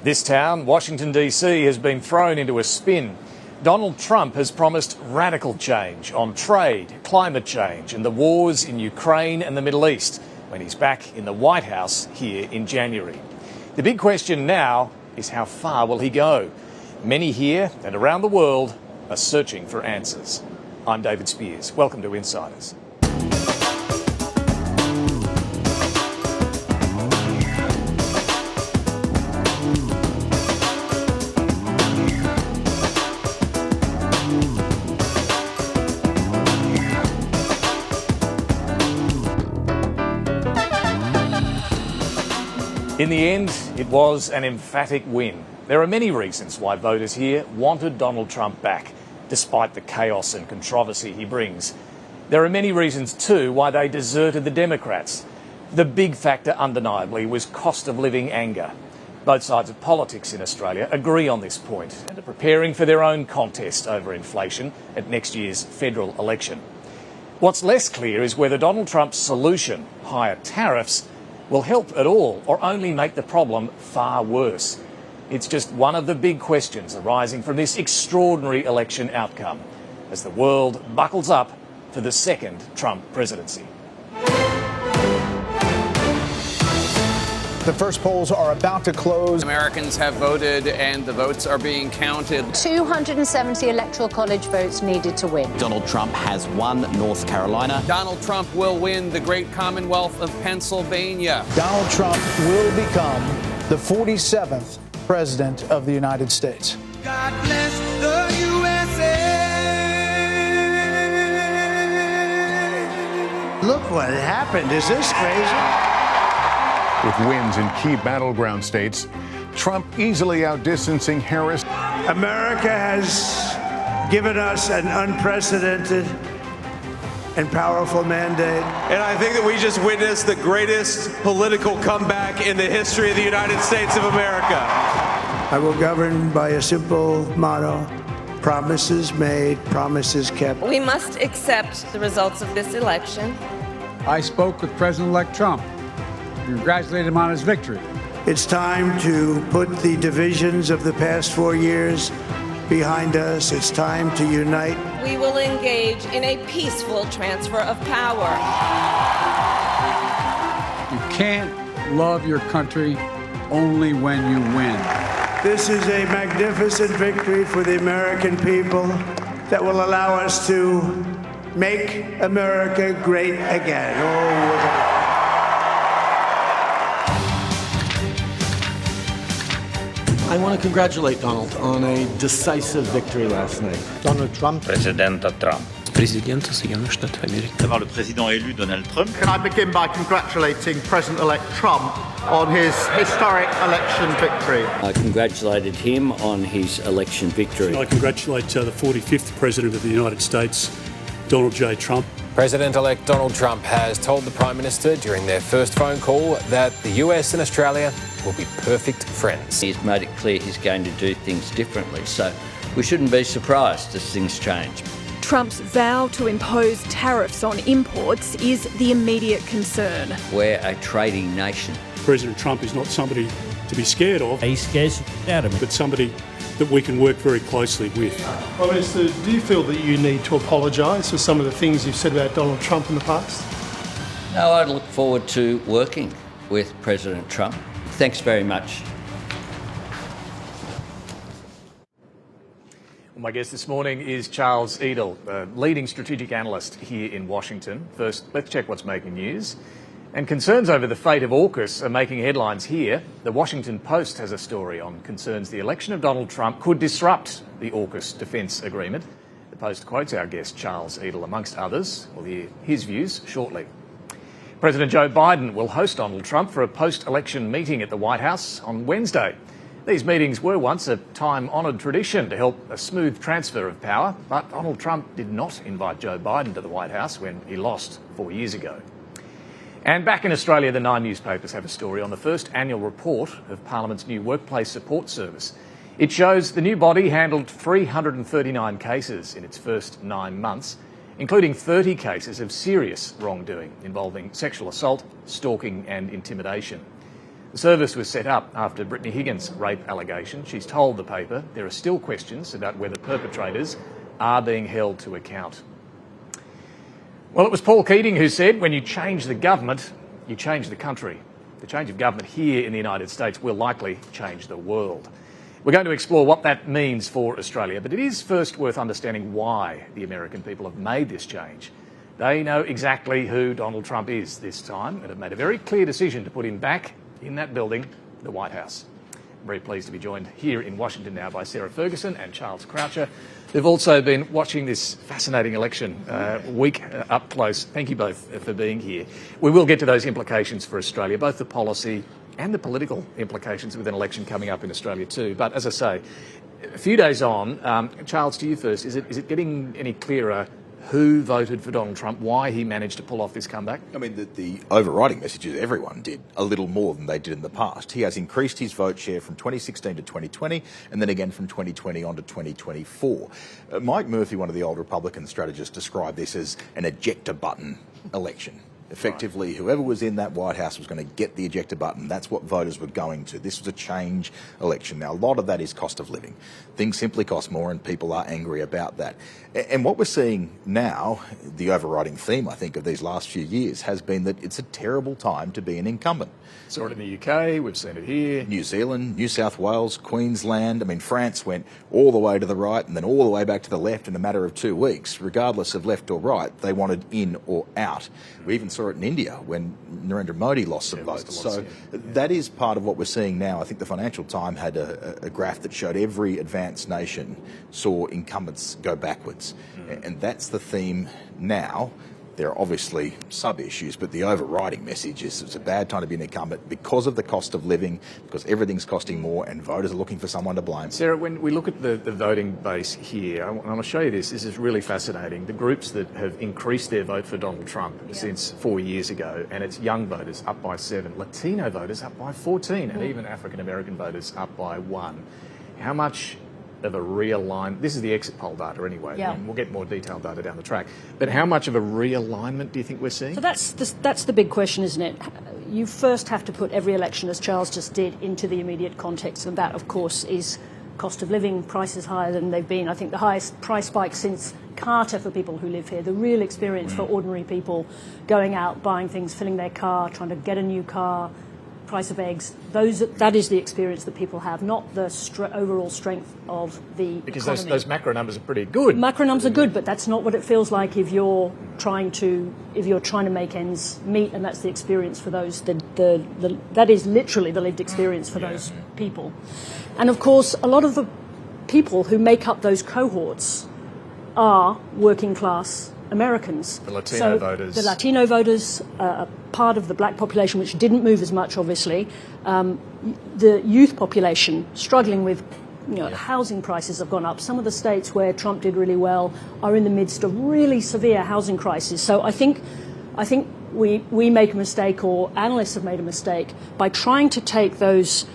This town, Washington DC, has been thrown into a spin. Donald Trump has promised radical change on trade, climate change and the wars in Ukraine and the Middle East when he's back in the White House here in January. The big question now is how far will he go? Many here and around the world are searching for answers. I'm David Spears. Welcome to Insiders. In the end, it was an emphatic win. There are many reasons why voters here wanted Donald Trump back, despite the chaos and controversy he brings. There are many reasons, too, why they deserted the Democrats. The big factor, undeniably, was cost of living anger. Both sides of politics in Australia agree on this point and are preparing for their own contest over inflation at next year's federal election. What's less clear is whether Donald Trump's solution, higher tariffs, will help at all or only make the problem far worse. It's just one of the big questions arising from this extraordinary election outcome as the world buckles up for the second Trump presidency. The first polls are about to close. Americans have voted and the votes are being counted. 270 electoral college votes needed to win. Donald Trump has won North Carolina. Donald Trump will win the great Commonwealth of Pennsylvania. Donald Trump will become the 47th President of the United States. God bless the USA. Look what happened. Is this crazy? With wins in key battleground states, Trump easily outdistancing Harris. America has given us an unprecedented and powerful mandate. And I think that we just witnessed the greatest political comeback in the history of the United States of America. I will govern by a simple motto: promises made, promises kept. We must accept the results of this election. I spoke with President-elect Trump. Congratulate him on his victory. It's time to put the divisions of the past 4 years behind us. It's time to unite. We will engage in a peaceful transfer of power. You can't love your country only when you win. This is a magnificent victory for the American people that will allow us to make America great again. Oh, I want to congratulate Donald on a decisive victory last night. Donald Trump. President Trump. Президент Соединенных Штатов Америки. D'avoir le président élu Donald Trump. Can I begin by congratulating President-elect Trump on his historic election victory? I congratulated him on his election victory. I congratulate the 45th President of the United States, Donald J. Trump. President-elect Donald Trump has told the Prime Minister during their first phone call that the US and Australia will be perfect friends. He's made it clear he's going to do things differently, so we shouldn't be surprised as things change. Trump's vow to impose tariffs on imports is the immediate concern. We're a trading nation. President Trump is not somebody to be scared of. He scares out of me. But somebody that we can work very closely with. Prime Minister, do you feel that you need to apologise for some of the things you've said about Donald Trump in the past? No, I look forward to working with President Trump. Thanks very much. Well, my guest this morning is Charles Edel, a leading strategic analyst here in Washington. First, let's check what's making news. And concerns over the fate of AUKUS are making headlines here. The Washington Post has a story on concerns the election of Donald Trump could disrupt the AUKUS defence agreement. The Post quotes our guest Charles Edel, amongst others. We'll hear his views shortly. President Joe Biden will host Donald Trump for a post-election meeting at the White House on Wednesday. These meetings were once a time-honoured tradition to help a smooth transfer of power, but Donald Trump did not invite Joe Biden to the White House when he lost 4 years ago. And back in Australia, the Nine newspapers have a story on the first annual report of Parliament's new workplace support service. It shows the new body handled 339 cases in its first 9 months, including 30 cases of serious wrongdoing involving sexual assault, stalking and intimidation. The service was set up after Brittany Higgins' rape allegation. She's told the paper there are still questions about whether perpetrators are being held to account. Well, it was Paul Keating who said, when you change the government, you change the country. The change of government here in the United States will likely change the world. We're going to explore what that means for Australia, but it is first worth understanding why the American people have made this change. They know exactly who Donald Trump is this time and have made a very clear decision to put him back in that building, the White House. I'm very pleased to be joined here in Washington now by Sarah Ferguson and Charles Croucher, who've also been watching this fascinating election week up close. Thank you both for being here. We will get to those implications for Australia, both the policy and the political implications with an election coming up in Australia too. But as I say, a few days on, Charles, to you first, is it getting any clearer who voted for Donald Trump, why he managed to pull off this comeback? I mean, the overriding message is everyone did a little more than they did in the past. He has increased his vote share from 2016 to 2020 and then again from 2020 on to 2024. Mike Murphy, one of the old Republican strategists, described this as an ejector button election. Effectively, whoever was in that White House was going to get the ejector button. That's what voters were going to. This was a change election. Now, a lot of that is cost of living. Things simply cost more and people are angry about that. And what we're seeing now, the overriding theme, I think, of these last few years has been that it's a terrible time to be an incumbent. Saw it in the UK, we've seen it here. New Zealand, New South Wales, Queensland. I mean, France went all the way to the right and then all the way back to the left in a matter of 2 weeks. Regardless of left or right, they wanted in or out. We even saw it in India when Narendra Modi lost some votes. So that is part of what we're seeing now. I think the Financial Times had a graph that showed every advanced nation saw incumbents go backwards. And that's the theme now. There are obviously sub-issues, but the overriding message is it's a bad time to be an incumbent because of the cost of living, because everything's costing more and voters are looking for someone to blame. Sarah, when we look at the voting base here, I want to show you this. This is really fascinating. The groups that have increased their vote for Donald Trump since 4 years ago, and it's young voters up by 7, Latino voters up by 14, and even African-American voters up by 1. How much of a realignment, this is the exit poll data anyway, and we'll get more detailed data down the track, but how much of a realignment do you think we're seeing? So that's the big question, isn't it? You first have to put every election, as Charles just did, into the immediate context, and that, of course, is cost of living, prices higher than they've been. I think the highest price spike since Carter for people who live here, the real experience for ordinary people going out, buying things, filling their car, trying to get a new car, price of eggs, that is the experience that people have, not the overall strength of the because economy. Those macro numbers are pretty good. Macro numbers are good, but that's not what it feels like if you're trying to make ends meet, and that's the experience for those. That is literally the lived experience for those people. And of course, a lot of the people who make up those cohorts are working class Americans. The Latino voters. The Latino voters, part of the black population, which didn't move as much, obviously. The youth population struggling with, housing prices have gone up. Some of the states where Trump did really well are in the midst of really severe housing crises. So I think we make a mistake, or analysts have made a mistake, by trying to take those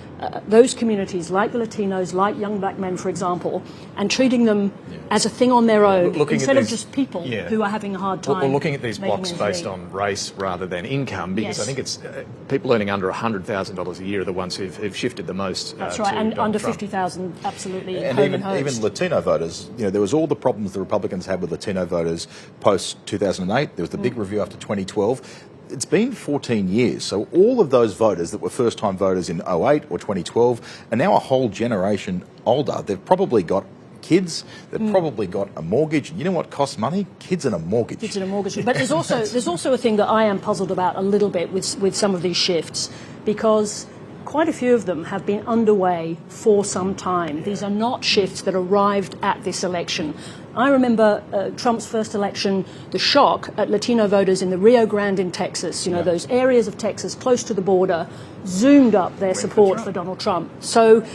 communities, like the Latinos, like young black men, for example, and treating them as a thing on their own, instead of just people who are having a hard time. Well, looking at these blocks based on race rather than income, because I think it's people earning under $100,000 a year are the ones who've shifted the most. That's right, and under 50,000, absolutely. And even Latino voters, there was all the problems the Republicans had with Latino voters post 2008. There was the big review after 2012. It's been 14 years, so all of those voters that were first-time voters in 08 or 2012 are now a whole generation older. They've probably got kids, they've probably got a mortgage. You know what costs money? Kids and a mortgage. Kids and a mortgage. But there's also a thing that I am puzzled about a little bit with some of these shifts, because quite a few of them have been underway for some time. These are not shifts that arrived at this election. I remember Trump's first election, the shock at Latino voters in the Rio Grande in Texas, those areas of Texas close to the border, zoomed up their support for Donald Trump. So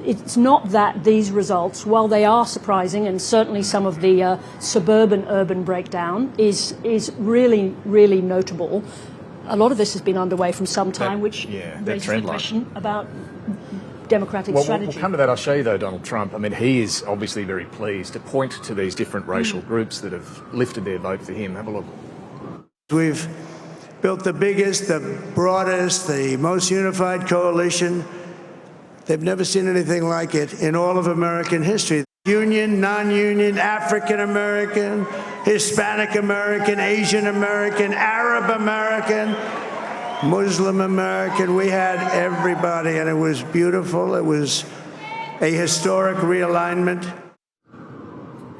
it's not that these results, while they are surprising, and certainly some of the suburban-urban breakdown is really, really notable, a lot of this has been underway from some time, which raises the question about Democratic strategy. We'll come to that. I'll show you, though, Donald Trump. I mean, he is obviously very pleased to point to these different racial groups that have lifted their vote for him. Have a look. We've built the biggest, the broadest, the most unified coalition. They've never seen anything like it in all of American history. Union, non-union, African American, Hispanic American, Asian American, Arab American, Muslim American. We had everybody, and it was beautiful. It was a historic realignment.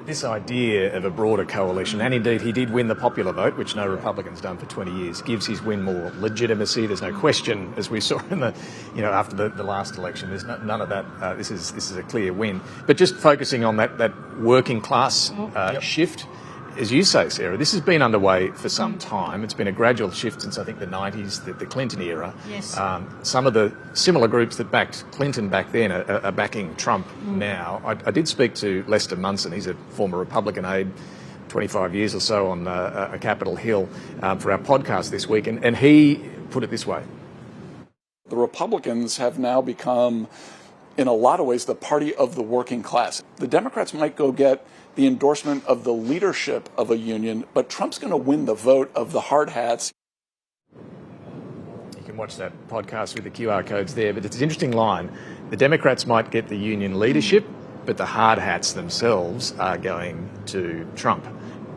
This idea of a broader coalition, and indeed he did win the popular vote, which no Republican's done for 20 years, gives his win more legitimacy. There's no question, as we saw in the, after the last election. There's none of that. This is a clear win. But just focusing on that working class shift, as you say, Sarah, this has been underway for some time. It's been a gradual shift since, I think, the 90s, the Clinton era. Yes. Some of the similar groups that backed Clinton back then are backing Trump now. I did speak to Lester Munson. He's a former Republican aide, 25 years or so on Capitol Hill, for our podcast this week, and he put it this way. The Republicans have now become, in a lot of ways, the party of the working class. The Democrats might go get the endorsement of the leadership of a union, but Trump's going to win the vote of the hard hats. You can watch that podcast with the QR codes there, but it's an interesting line. The Democrats might get the union leadership, but the hard hats themselves are going to Trump.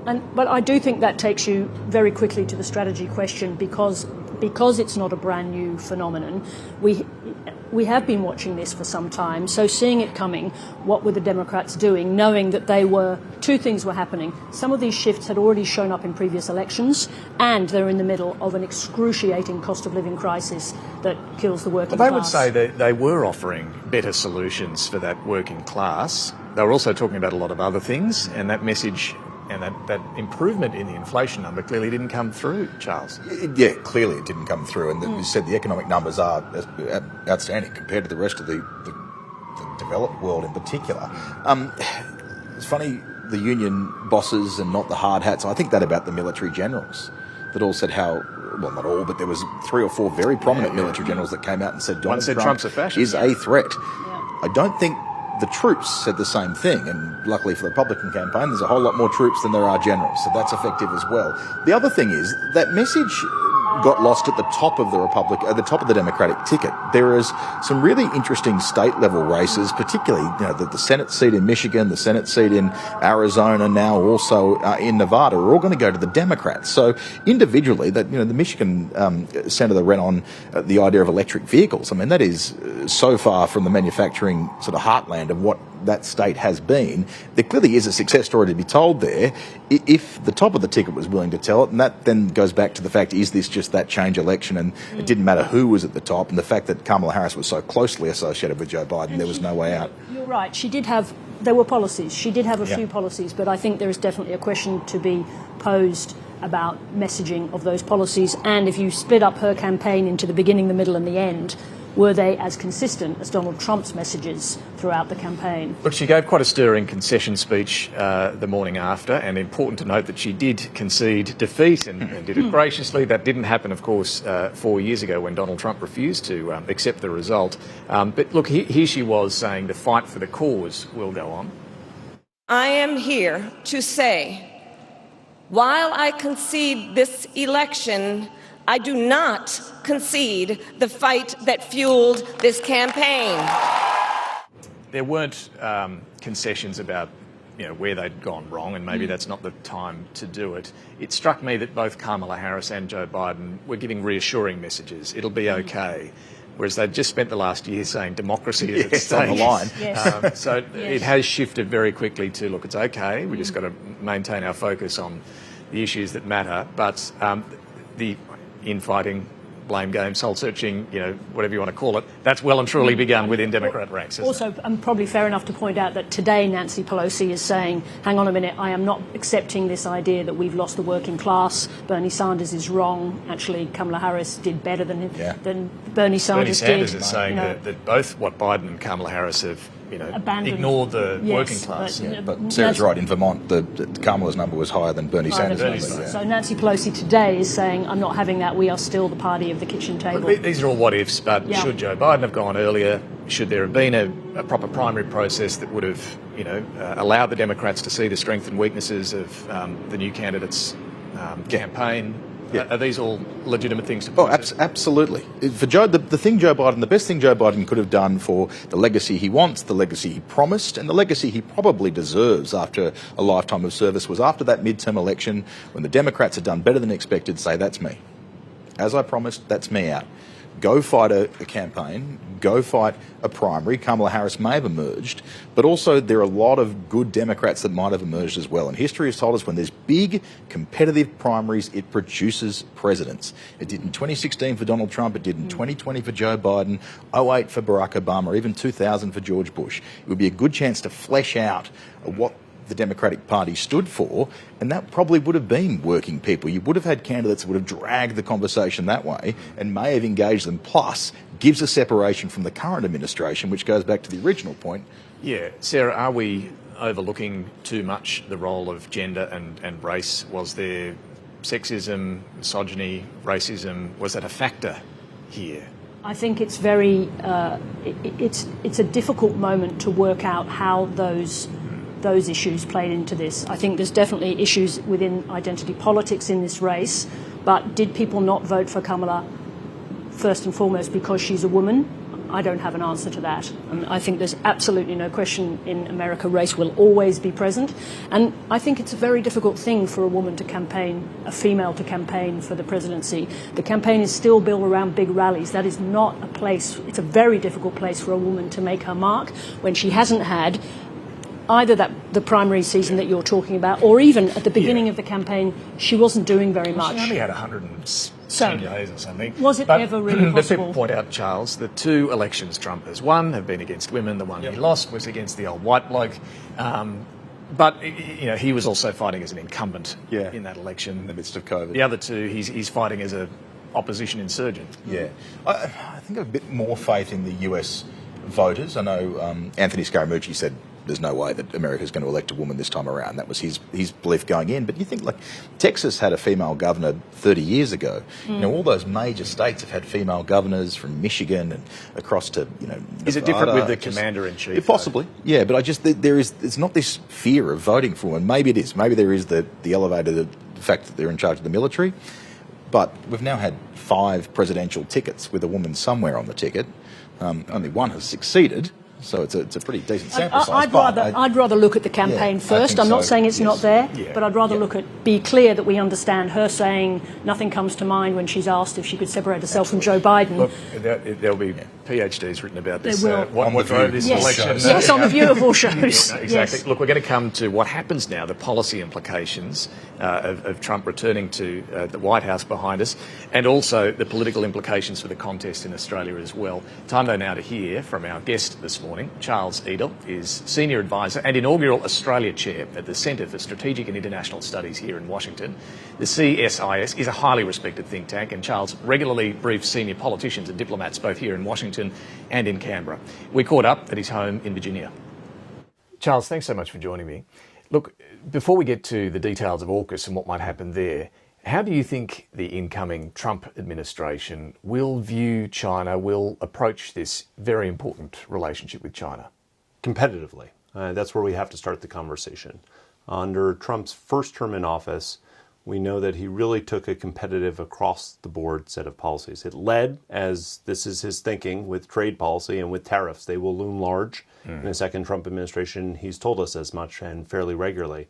But I do think that takes you very quickly to the strategy question, because it's not a brand new phenomenon. We have been watching this for some time, so seeing it coming, what were the Democrats doing, knowing that two things were happening. Some of these shifts had already shown up in previous elections, and they're in the middle of an excruciating cost of living crisis that kills the working class. They would say that they were offering better solutions for that working class. They were also talking about a lot of other things, and that message and that improvement in the inflation number clearly didn't come through, Charles. Yeah, clearly it didn't come through. And you said the economic numbers are outstanding compared to the rest of the developed world in particular. It's funny, the union bosses and not the hard hats. I think that about the military generals that all said how, well, not all, but there was 3 or 4 very prominent military generals that came out and said Donald Trump Trump's a fascist, is a threat. I don't think the troops said the same thing, and luckily for the Republican campaign, there's a whole lot more troops than there are generals, so that's effective as well. The other thing is that message got lost at the top of the Democratic ticket. There is some really interesting state-level races, particularly the Senate seat in Michigan, the Senate seat in Arizona, now also in Nevada, are all going to go to the Democrats. So individually, the Michigan senator ran on the idea of electric vehicles. I mean, that is so far from the manufacturing sort of heartland of what that state has been. There clearly is a success story to be told there if the top of the ticket was willing to tell it, and that then goes back to the fact, is this just that change election, and it didn't matter who was at the top, and the fact that Kamala Harris was so closely associated with Joe Biden, there was no way out. You're right, there were policies. She did have a few policies, but I think there is definitely a question to be posed about messaging of those policies, and if you split up her campaign into the beginning, the middle and the end, were they as consistent as Donald Trump's messages throughout the campaign? Look, she gave quite a stirring concession speech the morning after, and important to note that she did concede defeat and did it graciously. That didn't happen, of course, 4 years ago when Donald Trump refused to accept the result. But look, here she was saying the fight for the cause will go on. I am here to say, while I concede this election, I do not concede the fight that fueled this campaign. There weren't concessions about where they'd gone wrong, and maybe that's not the time to do it. It struck me that both Kamala Harris and Joe Biden were giving reassuring messages. It'll be okay. Whereas they'd just spent the last year saying democracy is at stake. On the line. It has shifted very quickly to, look, it's okay. We just got to maintain our focus on the issues that matter. But the infighting, blame game, soul-searching, whatever you want to call it, that's well and truly begun within Democrat ranks. Also, probably fair enough to point out that today Nancy Pelosi is saying, hang on a minute, I am not accepting this idea that we've lost the working class. Bernie Sanders is wrong. Actually, Kamala Harris did better than Bernie Sanders did. Bernie Sanders is saying that both what Biden and Kamala Harris have ignored the working class. But Sarah's right. In Vermont, the Kamala's number was higher than Bernie Sanders' number. So Nancy Pelosi today is saying, I'm not having that. We are still the party of the kitchen table. But these are all what ifs. But should Joe Biden have gone earlier? Should there have been a proper primary process that would have, allowed the Democrats to see the strengths and weaknesses of the new candidate's campaign? Are these all legitimate things to Oh, point to? absolutely. For Joe, the best thing Joe Biden could have done for the legacy he wants, the legacy he promised, and the legacy he probably deserves after a lifetime of service was after that midterm election, when the Democrats had done better than expected, say, that's me. As I promised, that's me out. Go fight a campaign, go fight a primary. Kamala Harris may have emerged, but also there are a lot of good Democrats that might have emerged as well. And history has told us when there's big competitive primaries, it produces presidents. It did in 2016 for Donald Trump, it did in 2020 for Joe Biden, 2008 for Barack Obama, even 2000 for George Bush. It would be a good chance to flesh out what the Democratic Party stood for, and that probably would have been working people. You would have had candidates that would have dragged the conversation that way and may have engaged them, plus gives a separation from the current administration, which goes back to the original point. Yeah. Sarah, are we overlooking too much the role of gender and race? Was there sexism, misogyny, racism? Was that a factor here? I think it's very, it's a difficult moment to work out how those issues played into this. I think there's definitely issues within identity politics in this race, but did people not vote for Kamala first and foremost because she's a woman? I don't have an answer to that. And I think there's absolutely no question in America race will always be present. And I think it's a very difficult thing for a woman to campaign, a female to campaign for the presidency. The campaign is still built around big rallies. That is not a place, it's a very difficult place for a woman to make her mark when she hasn't had either the primary season that you're talking about, or even at the beginning of the campaign, she wasn't doing very much. She only had 110 days or something. Was it ever really But possible? people point out, Charles, the two elections Trump has won have been against women. The one he lost was against the old white bloke. But he was also fighting as an incumbent in that election. In the midst of COVID. The other two, he's fighting as an opposition insurgent. Yeah. I think I have a bit more faith in the US voters. I know Anthony Scaramucci said there's no way that America's going to elect a woman this time around. That was his belief going in. But you think, like, Texas had a female governor 30 years ago. All those major states have had female governors, from Michigan and across to, Is it different with the commander-in-chief? Possibly, yeah. But it's not this fear of voting for women. Maybe it is. Maybe there is the elevated fact that they're in charge of the military. But we've now had 5 presidential tickets with a woman somewhere on the ticket. Only one has succeeded. So it's a pretty decent sample size. I'd rather look at the campaign first. I'm not saying it's not there, but I'd rather be clear that we understand her saying nothing comes to mind when she's asked if she could separate herself from Joe Biden. Look, there'll be PhDs written about this. There will. What drove this election? Yes, on the view of all shows. Exactly. Yes. Look, we're going to come to what happens now, the policy implications of Trump returning to the White House behind us, and also the political implications for the contest in Australia as well. Time though now to hear from our guest this morning. Charles Edel is Senior Advisor and Inaugural Australia Chair at the Centre for Strategic and International Studies here in Washington. The CSIS is a highly respected think tank, and Charles regularly briefs senior politicians and diplomats both here in Washington and in Canberra. We caught up at his home in Virginia. Charles, thanks so much for joining me. Look, before we get to the details of AUKUS and what might happen there, how do you think the incoming Trump administration will view China, will approach this very important relationship with China? Competitively. That's where we have to start the conversation. Under Trump's first term in office, we know that he really took a competitive across-the-board set of policies. It led, as this is his thinking, with trade policy and with tariffs. They will loom large in a second Trump administration. He's told us as much, and fairly regularly.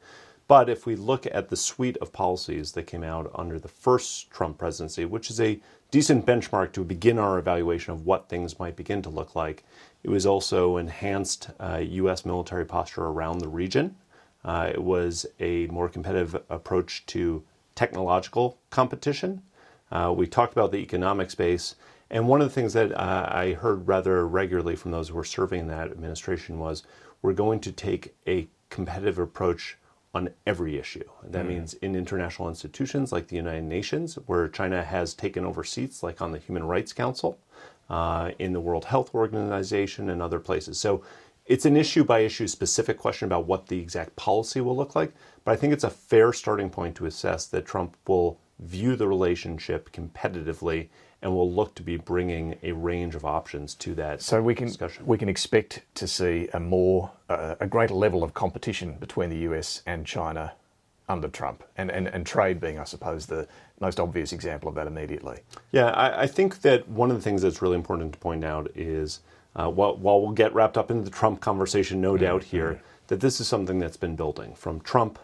But if we look at the suite of policies that came out under the first Trump presidency, which is a decent benchmark to begin our evaluation of what things might begin to look like, it was also enhanced U.S. military posture around the region. It was a more competitive approach to technological competition. We talked about the economic space. And one of the things that I heard rather regularly from those who were serving that administration was, we're going to take a competitive approach on every issue. That means in international institutions like the United Nations, where China has taken over seats, like on the Human Rights Council, in the World Health Organization and other places. So it's an issue-by-issue specific question about what the exact policy will look like, but I think it's a fair starting point to assess that Trump will view the relationship competitively and will look to be bringing a range of options to that discussion. We can expect to see a greater level of competition between the US and China under Trump, and trade being, I suppose, the most obvious example of that immediately. Yeah, I think that one of the things that's really important to point out is, while we'll get wrapped up into the Trump conversation, no doubt here, that this is something that's been building from Trump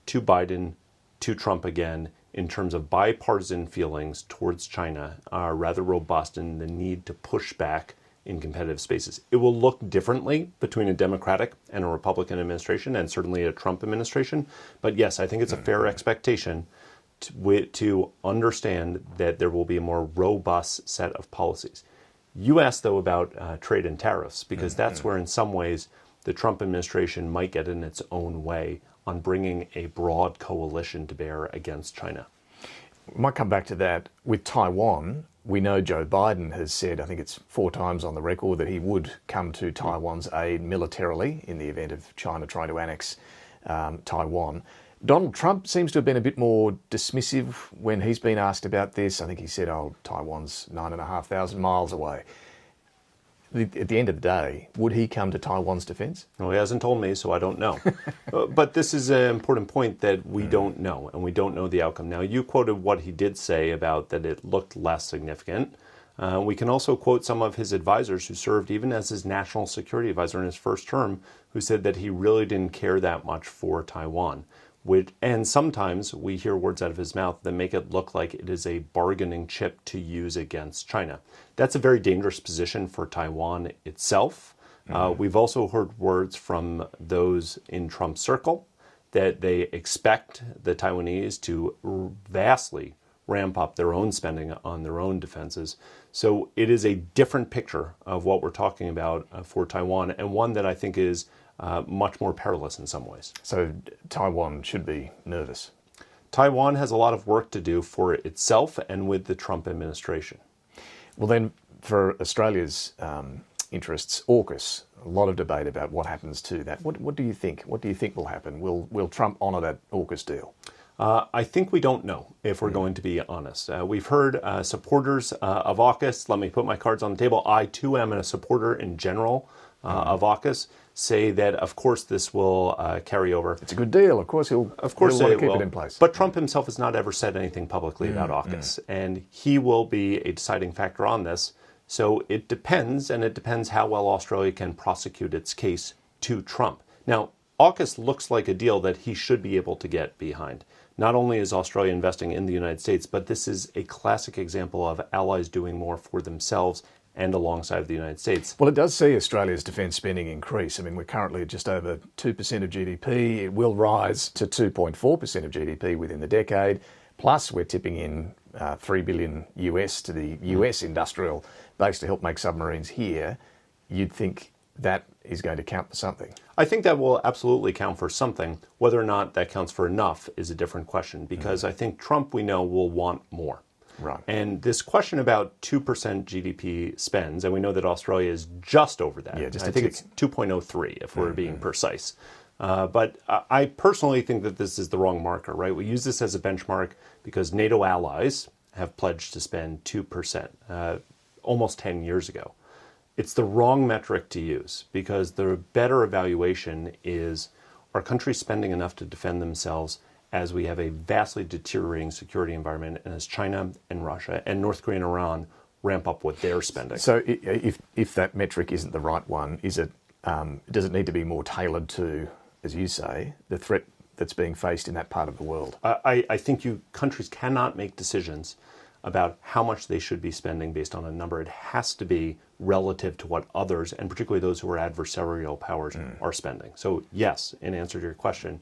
to Biden to Trump again, in terms of bipartisan feelings towards China are rather robust, and the need to push back in competitive spaces. It will look differently between a Democratic and a Republican administration, and certainly a Trump administration. But yes, I think it's a fair expectation to understand that there will be a more robust set of policies. You asked, though, about trade and tariffs, because that's where, in some ways, the Trump administration might get in its own way on bringing a broad coalition to bear against China. We might come back to that. With Taiwan, we know Joe Biden has said, I think it's 4 times on the record, that he would come to Taiwan's aid militarily in the event of China trying to annex Taiwan. Donald Trump seems to have been a bit more dismissive when he's been asked about this. I think he said, Taiwan's 9,500 miles away. At the end of the day, would he come to Taiwan's defence? Well, he hasn't told me, so I don't know. But this is an important point that we don't know, and we don't know the outcome. Now, you quoted what he did say about that it looked less significant. We can also quote some of his advisors who served even as his national security advisor in his first term, who said that he really didn't care that much for Taiwan. And sometimes we hear words out of his mouth that make it look like it is a bargaining chip to use against China. That's a very dangerous position for Taiwan itself. We've also heard words from those in Trump's circle that they expect the Taiwanese to vastly ramp up their own spending on their own defenses. So it is a different picture of what we're talking about for Taiwan, and one that I think is much more perilous in some ways. So Taiwan should be nervous. Taiwan has a lot of work to do for itself and with the Trump administration. Well then, for Australia's interests, AUKUS, a lot of debate about what happens to that. What do you think? What do you think will happen? Will Trump honour that AUKUS deal? I think we don't know, if we're going to be honest. We've heard supporters of AUKUS, let me put my cards on the table, I too am a supporter in general of AUKUS, say that of course this will carry over. It's a good deal, of course he'll want to keep it in place. But Trump himself has not ever said anything publicly about AUKUS, and he will be a deciding factor on this. So it depends, and it depends how well Australia can prosecute its case to Trump. Now, AUKUS looks like a deal that he should be able to get behind. Not only is Australia investing in the United States, but this is a classic example of allies doing more for themselves and alongside of the United States. Well, it does see Australia's defence spending increase. I mean, we're currently at just over 2% of GDP. It will rise to 2.4% of GDP within the decade. Plus, we're tipping in $3 billion US to the US industrial base to help make submarines here. You'd think that is going to count for something. I think that will absolutely count for something. Whether or not that counts for enough is a different question, because I think Trump, we know, will want more. Right. And this question about 2% GDP spends, and we know that Australia is just over that. Yeah, I think it's 2.03 if we're being precise. But I personally think that this is the wrong marker, right? We use this as a benchmark because NATO allies have pledged to spend 2% almost 10 years ago. It's the wrong metric to use, because the better evaluation is, are countries spending enough to defend themselves as we have a vastly deteriorating security environment, and as China and Russia and North Korea and Iran ramp up what they're spending? So if that metric isn't the right one, is it does it need to be more tailored to, as you say, the threat that's being faced in that part of the world? I think countries cannot make decisions about how much they should be spending based on a number. It has to be relative to what others, and particularly those who are adversarial powers, are spending. So yes, in answer to your question,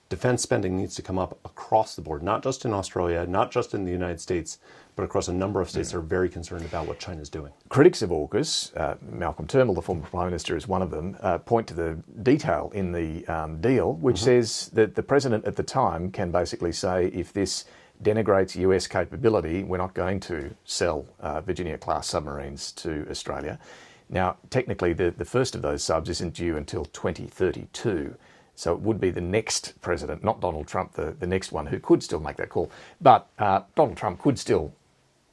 defense spending needs to come up across the board, not just in Australia, not just in the United States, but across a number of states that are very concerned about what China's doing. Critics of AUKUS, Malcolm Turnbull, the former Prime Minister, is one of them, point to the detail in the deal, which says that the President at the time can basically say, if this denigrates US capability, we're not going to sell Virginia-class submarines to Australia. Now, technically, the first of those subs isn't due until 2032. So it would be the next president, not Donald Trump, the next one, who could still make that call. But Donald Trump could still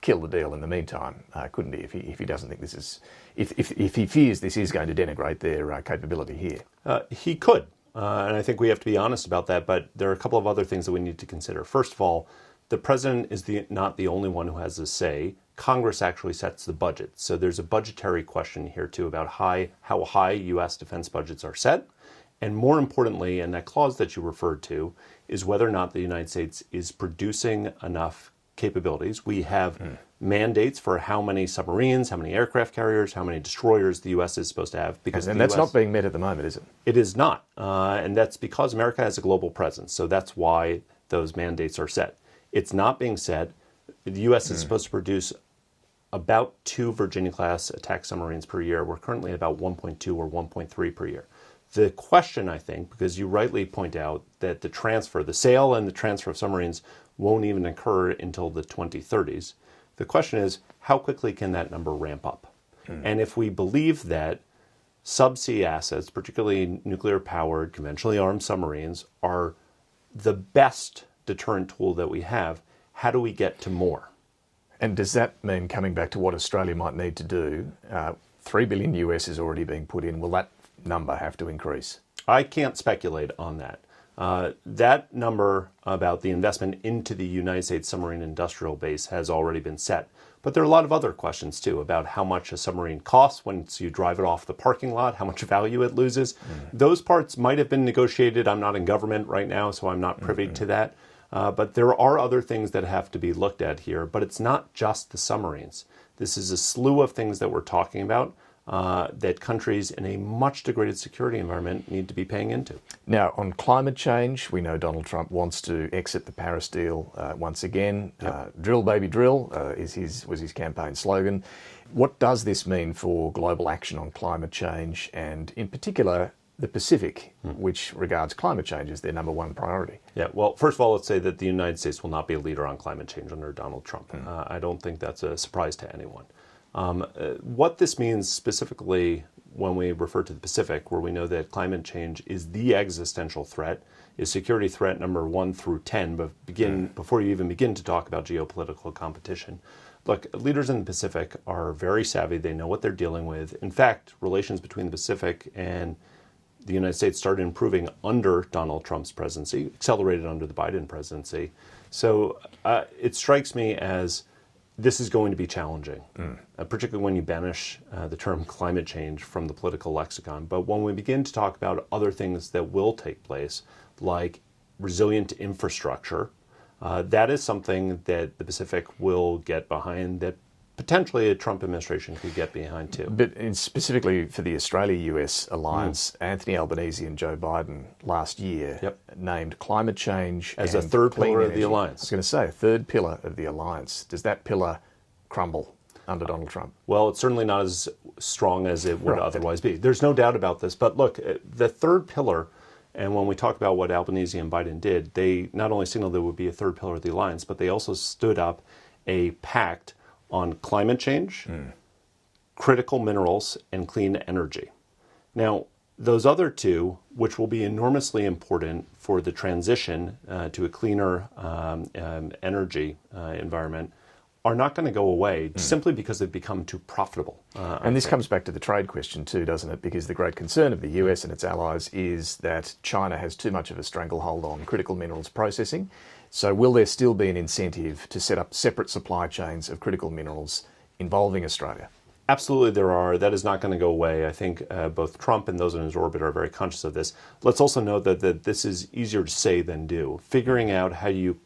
kill the deal in the meantime, couldn't he? If he doesn't think this is, if he fears this is going to denigrate their capability here. He could. And I think we have to be honest about that, but there are a couple of other things that we need to consider. First of all, the president is not the only one who has a say. Congress actually sets the budget. So there's a budgetary question here too about how high U.S. defense budgets are set. And more importantly, and that clause that you referred to, is whether or not the United States is producing enough capabilities. We have mandates for how many submarines, how many aircraft carriers, how many destroyers the U.S. is supposed to have. And that's not being met at the moment, is it? It is not. And that's because America has a global presence. So that's why those mandates are set. It's not being said. The U.S. is supposed to produce about 2 Virginia-class attack submarines per year. We're currently at about 1.2 or 1.3 per year. The question, I think, because you rightly point out that the sale and the transfer of submarines won't even occur until the 2030s. The question is, how quickly can that number ramp up? And if we believe that subsea assets, particularly nuclear-powered, conventionally armed submarines, are the best deterrent tool that we have, how do we get to more? And does that mean, coming back to what Australia might need to do, $3 billion US is already being put in, will that number have to increase? I can't speculate on that. That number about the investment into the United States submarine industrial base has already been set. But there are a lot of other questions, too, about how much a submarine costs once you drive it off the parking lot, how much value it loses. Those parts might have been negotiated. I'm not in government right now, so I'm not privy to that. But there are other things that have to be looked at here. But it's not just the submarines. This is a slew of things that we're talking about that countries in a much degraded security environment need to be paying into. Now, on climate change, we know Donald Trump wants to exit the Paris deal once again. Drill, baby, drill was his campaign slogan. What does this mean for global action on climate change and, in particular, the Pacific, which regards climate change as their number one priority? Yeah, well, first of all, let's say that the United States will not be a leader on climate change under Donald Trump. I don't think that's a surprise to anyone. What this means specifically when we refer to the Pacific, where we know that climate change is the existential threat, is security threat number 1 through 10, but before you even begin to talk about geopolitical competition. Look, leaders in the Pacific are very savvy. They know what they're dealing with. In fact, relations between the Pacific and the United States started improving under Donald Trump's presidency, accelerated under the Biden presidency. So it strikes me as this is going to be challenging, particularly when you banish the term climate change from the political lexicon. But when we begin to talk about other things that will take place, like resilient infrastructure, that is something that the Pacific will get behind, that potentially a Trump administration could get behind too. But specifically for the Australia-US alliance, Anthony Albanese and Joe Biden last year named climate change as a third pillar of the alliance. I was going to say, a third pillar of the alliance. Does that pillar crumble under Donald Trump? Well, it's certainly not as strong as it would otherwise be. There's no doubt about this. But look, the third pillar, and when we talk about what Albanese and Biden did, they not only signaled there would be a third pillar of the alliance, but they also stood up a pact on climate change, critical minerals, and clean energy. Now, those other two, which will be enormously important for the transition to a cleaner energy environment, are not going to go away simply because they've become too profitable. And this comes back to the trade question too, doesn't it? Because the great concern of the US and its allies is that China has too much of a stranglehold on critical minerals processing. So will there still be an incentive to set up separate supply chains of critical minerals involving Australia? Absolutely there are. That is not going to go away. I think both Trump and those in his orbit are very conscious of this. Let's also note that this is easier to say than do. Figuring out how you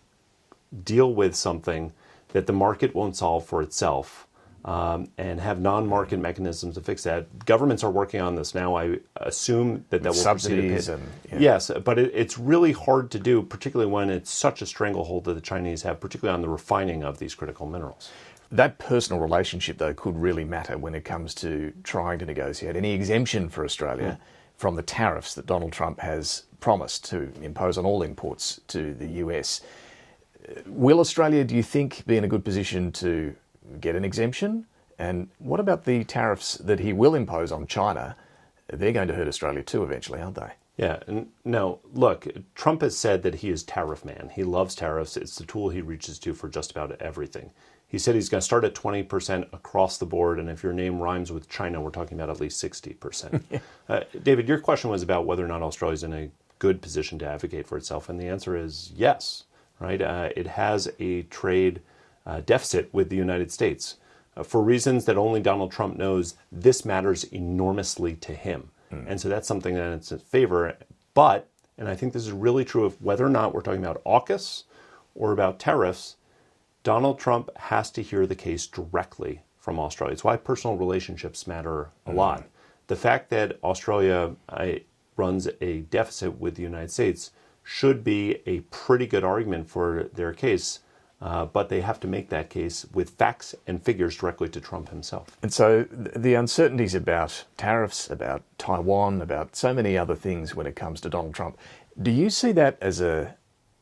deal with something that the market won't solve for itself and have non-market mechanisms to fix that. Governments are working on this now. I assume that will subsidies proceed. Yes, but it's really hard to do, particularly when it's such a stranglehold that the Chinese have, particularly on the refining of these critical minerals. That personal relationship, though, could really matter when it comes to trying to negotiate any exemption for Australia from the tariffs that Donald Trump has promised to impose on all imports to the US. Will Australia, do you think, be in a good position to get an exemption? And what about the tariffs that he will impose on China? They're going to hurt Australia too eventually, aren't they? Yeah, no, look, Trump has said that he is tariff man. He loves tariffs. It's the tool he reaches to for just about everything. He said he's going to start at 20% across the board, and if your name rhymes with China, we're talking about at least 60%. David, your question was about whether or not Australia's in a good position to advocate for itself, and the answer is yes. Right? It has a trade deficit with the United States. For reasons that only Donald Trump knows, this matters enormously to him. And so that's something that it's in favor. But, and I think this is really true of whether or not we're talking about AUKUS or about tariffs, Donald Trump has to hear the case directly from Australia. It's why personal relationships matter a lot. The fact that Australia runs a deficit with the United States should be a pretty good argument for their case, but they have to make that case with facts and figures directly to Trump himself. And so the uncertainties about tariffs, about Taiwan, about so many other things when it comes to Donald Trump, do you see that as a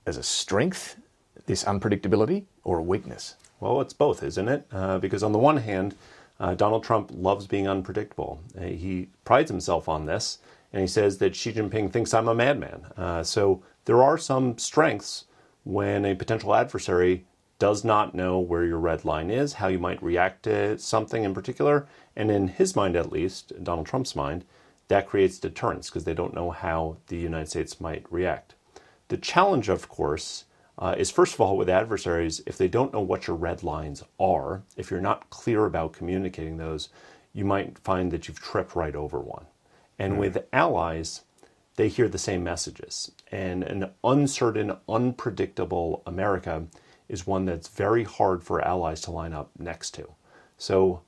strength, this unpredictability, or a weakness? Well, it's both, isn't it? Because on the one hand, Donald Trump loves being unpredictable. He prides himself on this, and he says that Xi Jinping thinks I'm a madman. So there are some strengths when a potential adversary does not know where your red line is, how you might react to something in particular. And in his mind, at least, Donald Trump's mind, that creates deterrence because they don't know how the United States might react. The challenge, of course, is first of all with adversaries, if they don't know what your red lines are, if you're not clear about communicating those, you might find that you've tripped right over one. And with allies, they hear the same messages. And an uncertain, unpredictable America is one that's very hard for allies to line up next to. So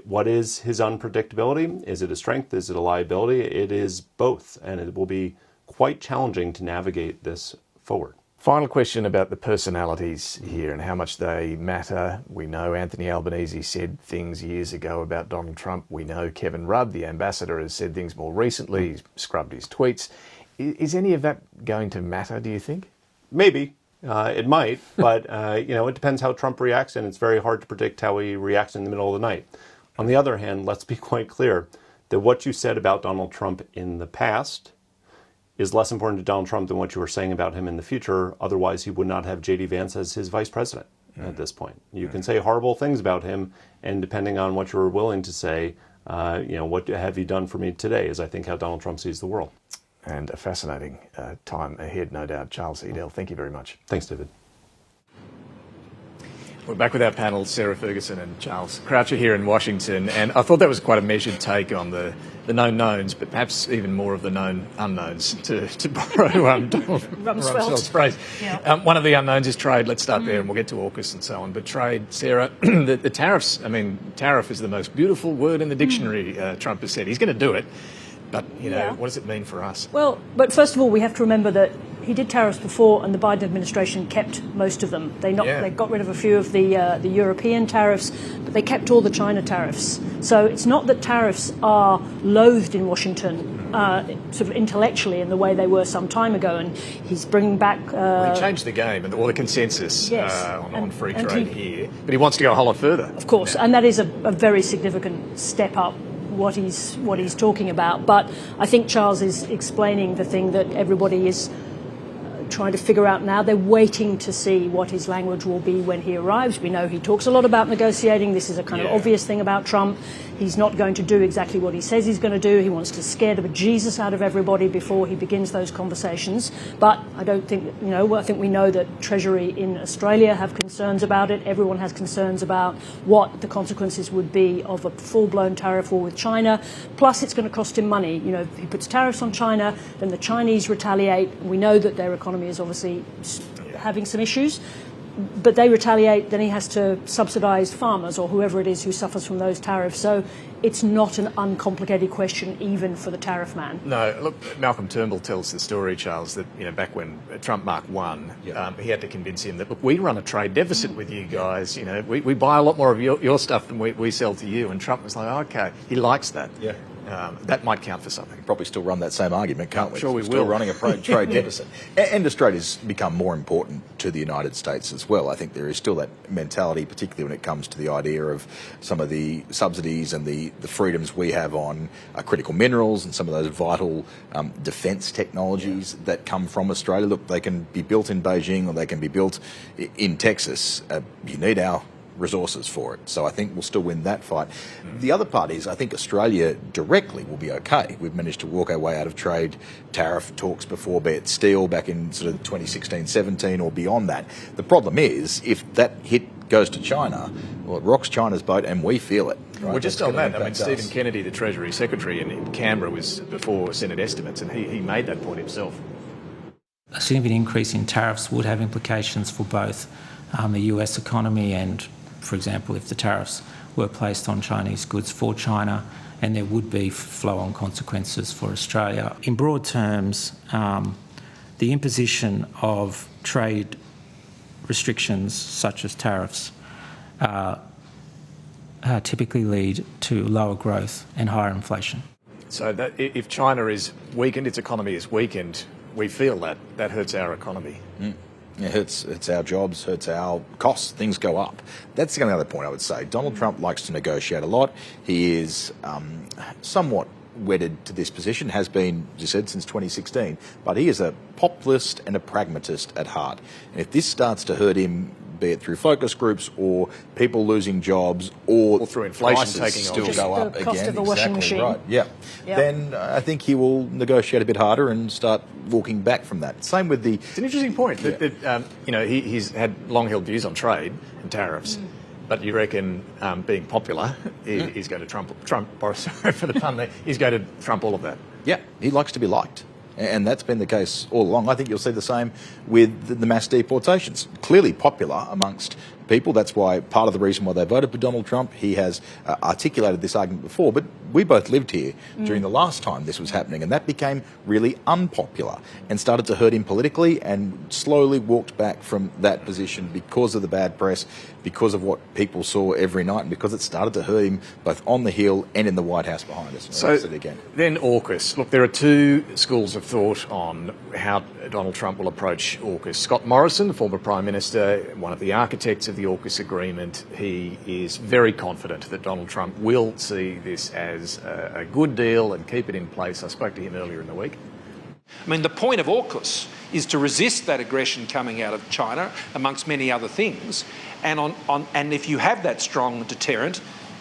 what is his unpredictability? Is it a strength? Is it a liability? It is both. And it will be quite challenging to navigate this forward. Final question about the personalities here and how much they matter. We know Anthony Albanese said things years ago about Donald Trump. We know Kevin Rudd, the ambassador, has said things more recently. He's scrubbed his tweets. Is any of that going to matter, do you think? Maybe. It might, but it depends how Trump reacts, and it's very hard to predict how he reacts in the middle of the night. On the other hand, let's be quite clear that what you said about Donald Trump in the past is less important to Donald Trump than what you were saying about him in the future. Otherwise, he would not have J.D. Vance as his vice president at this point. You can say horrible things about him, and depending on what you're willing to say, what have you done for me today is, I think, how Donald Trump sees the world. And a fascinating time ahead, no doubt. Charles Edel, thank you very much. Thanks, David. We're back with our panel, Sarah Ferguson and Charles Croucher here in Washington, and I thought that was quite a measured take on the known knowns, but perhaps even more of the known unknowns, to borrow Donald Rumsfeld's phrase. Yeah. One of the unknowns is trade. Let's start there, and we'll get to AUKUS and so on. But trade, Sarah, the tariffs, tariff is the most beautiful word in the dictionary, Trump has said. He's going to do it. But, what does it mean for us? Well, but first of all, we have to remember that he did tariffs before, and the Biden administration kept most of them. They got rid of a few of the European tariffs, but they kept all the China tariffs. So it's not that tariffs are loathed in Washington, sort of intellectually in the way they were some time ago, and he's bringing back... he changed the game and all the consensus on free trade here, but he wants to go a whole lot further. Of course, and that is a very significant step up what he's talking about. But I think Charles is explaining the thing that everybody is trying to figure out now. They're waiting to see what his language will be when he arrives. We know he talks a lot about negotiating. This is a kind of obvious thing about Trump. He's not going to do exactly what he says he's going to do. He wants to scare the bejesus out of everybody before he begins those conversations. But I don't think, I think we know that Treasury in Australia have concerns about it. Everyone has concerns about what the consequences would be of a full-blown tariff war with China. Plus, it's going to cost him money. If he puts tariffs on China, then the Chinese retaliate. We know that their economy is obviously having some issues. But they retaliate, then he has to subsidise farmers or whoever it is who suffers from those tariffs. So it's not an uncomplicated question even for the tariff man. No, look, Malcolm Turnbull tells the story, Charles, that back when Trump Mark won, he had to convince him that, look, we run a trade deficit with you guys. We buy a lot more of your stuff than we sell to you. And Trump was like, okay, he likes that. Yeah. That might count for something. Probably still run that same argument, can't we? Sure we will. Still running a trade deficit. And Australia's become more important to the United States as well. I think there is still that mentality, particularly when it comes to the idea of some of the subsidies and the freedoms we have on critical minerals and some of those vital defence technologies that come from Australia. Look, they can be built in Beijing or they can be built in Texas. You need our resources for it. So I think we'll still win that fight. The other part is I think Australia directly will be okay. We've managed to walk our way out of trade tariff talks before, be it steel back in sort of 2016-17 or beyond that. The problem is if that hit goes to China, well, it rocks China's boat and we feel it. Right? Well, just on that, I mean, Stephen Kennedy, the Treasury Secretary in Canberra, was before Senate estimates, and he made that point himself. A significant increase in tariffs would have implications for both the US economy and, for example, if the tariffs were placed on Chinese goods for China, and there would be flow-on consequences for Australia. In broad terms, the imposition of trade restrictions such as tariffs typically lead to lower growth and higher inflation. So that if China is weakened, its economy is weakened, we feel that hurts our economy. It hurts our jobs, hurts our costs, things go up. That's the only other point I would say. Donald Trump likes to negotiate a lot. He is somewhat wedded to this position, has been, as you said, since 2016, but he is a populist and a pragmatist at heart. And if this starts to hurt him, be it through focus groups or people losing jobs or through inflation taking still just go up the cost again, of a washing machine. Right, yeah. Then I think he will negotiate a bit harder and start walking back from that. Same with the... It's an interesting point. That, he's had long-held views on trade and tariffs, but you reckon being popular, he's going to trump sorry for the pun there, he's going to trump all of that. Yeah, he likes to be liked. And that's been the case all along. I think you'll see the same with the mass deportations. Clearly popular amongst people. That's why part of the reason why they voted for Donald Trump. He has articulated this argument before, but we both lived here during the last time this was happening, and that became really unpopular and started to hurt him politically, and slowly walked back from that position because of the bad press, because of what people saw every night, and because it started to hurt him both on the Hill and in the White House behind us. So then AUKUS. Look, there are two schools of thought on how Donald Trump will approach AUKUS. Scott Morrison, the former Prime Minister, one of the architects of the AUKUS agreement, he is very confident that Donald Trump will see this as a good deal and keep it in place. I spoke to him earlier in the week. I mean, the point of AUKUS is to resist that aggression coming out of China, amongst many other things. And and if you have that strong deterrent,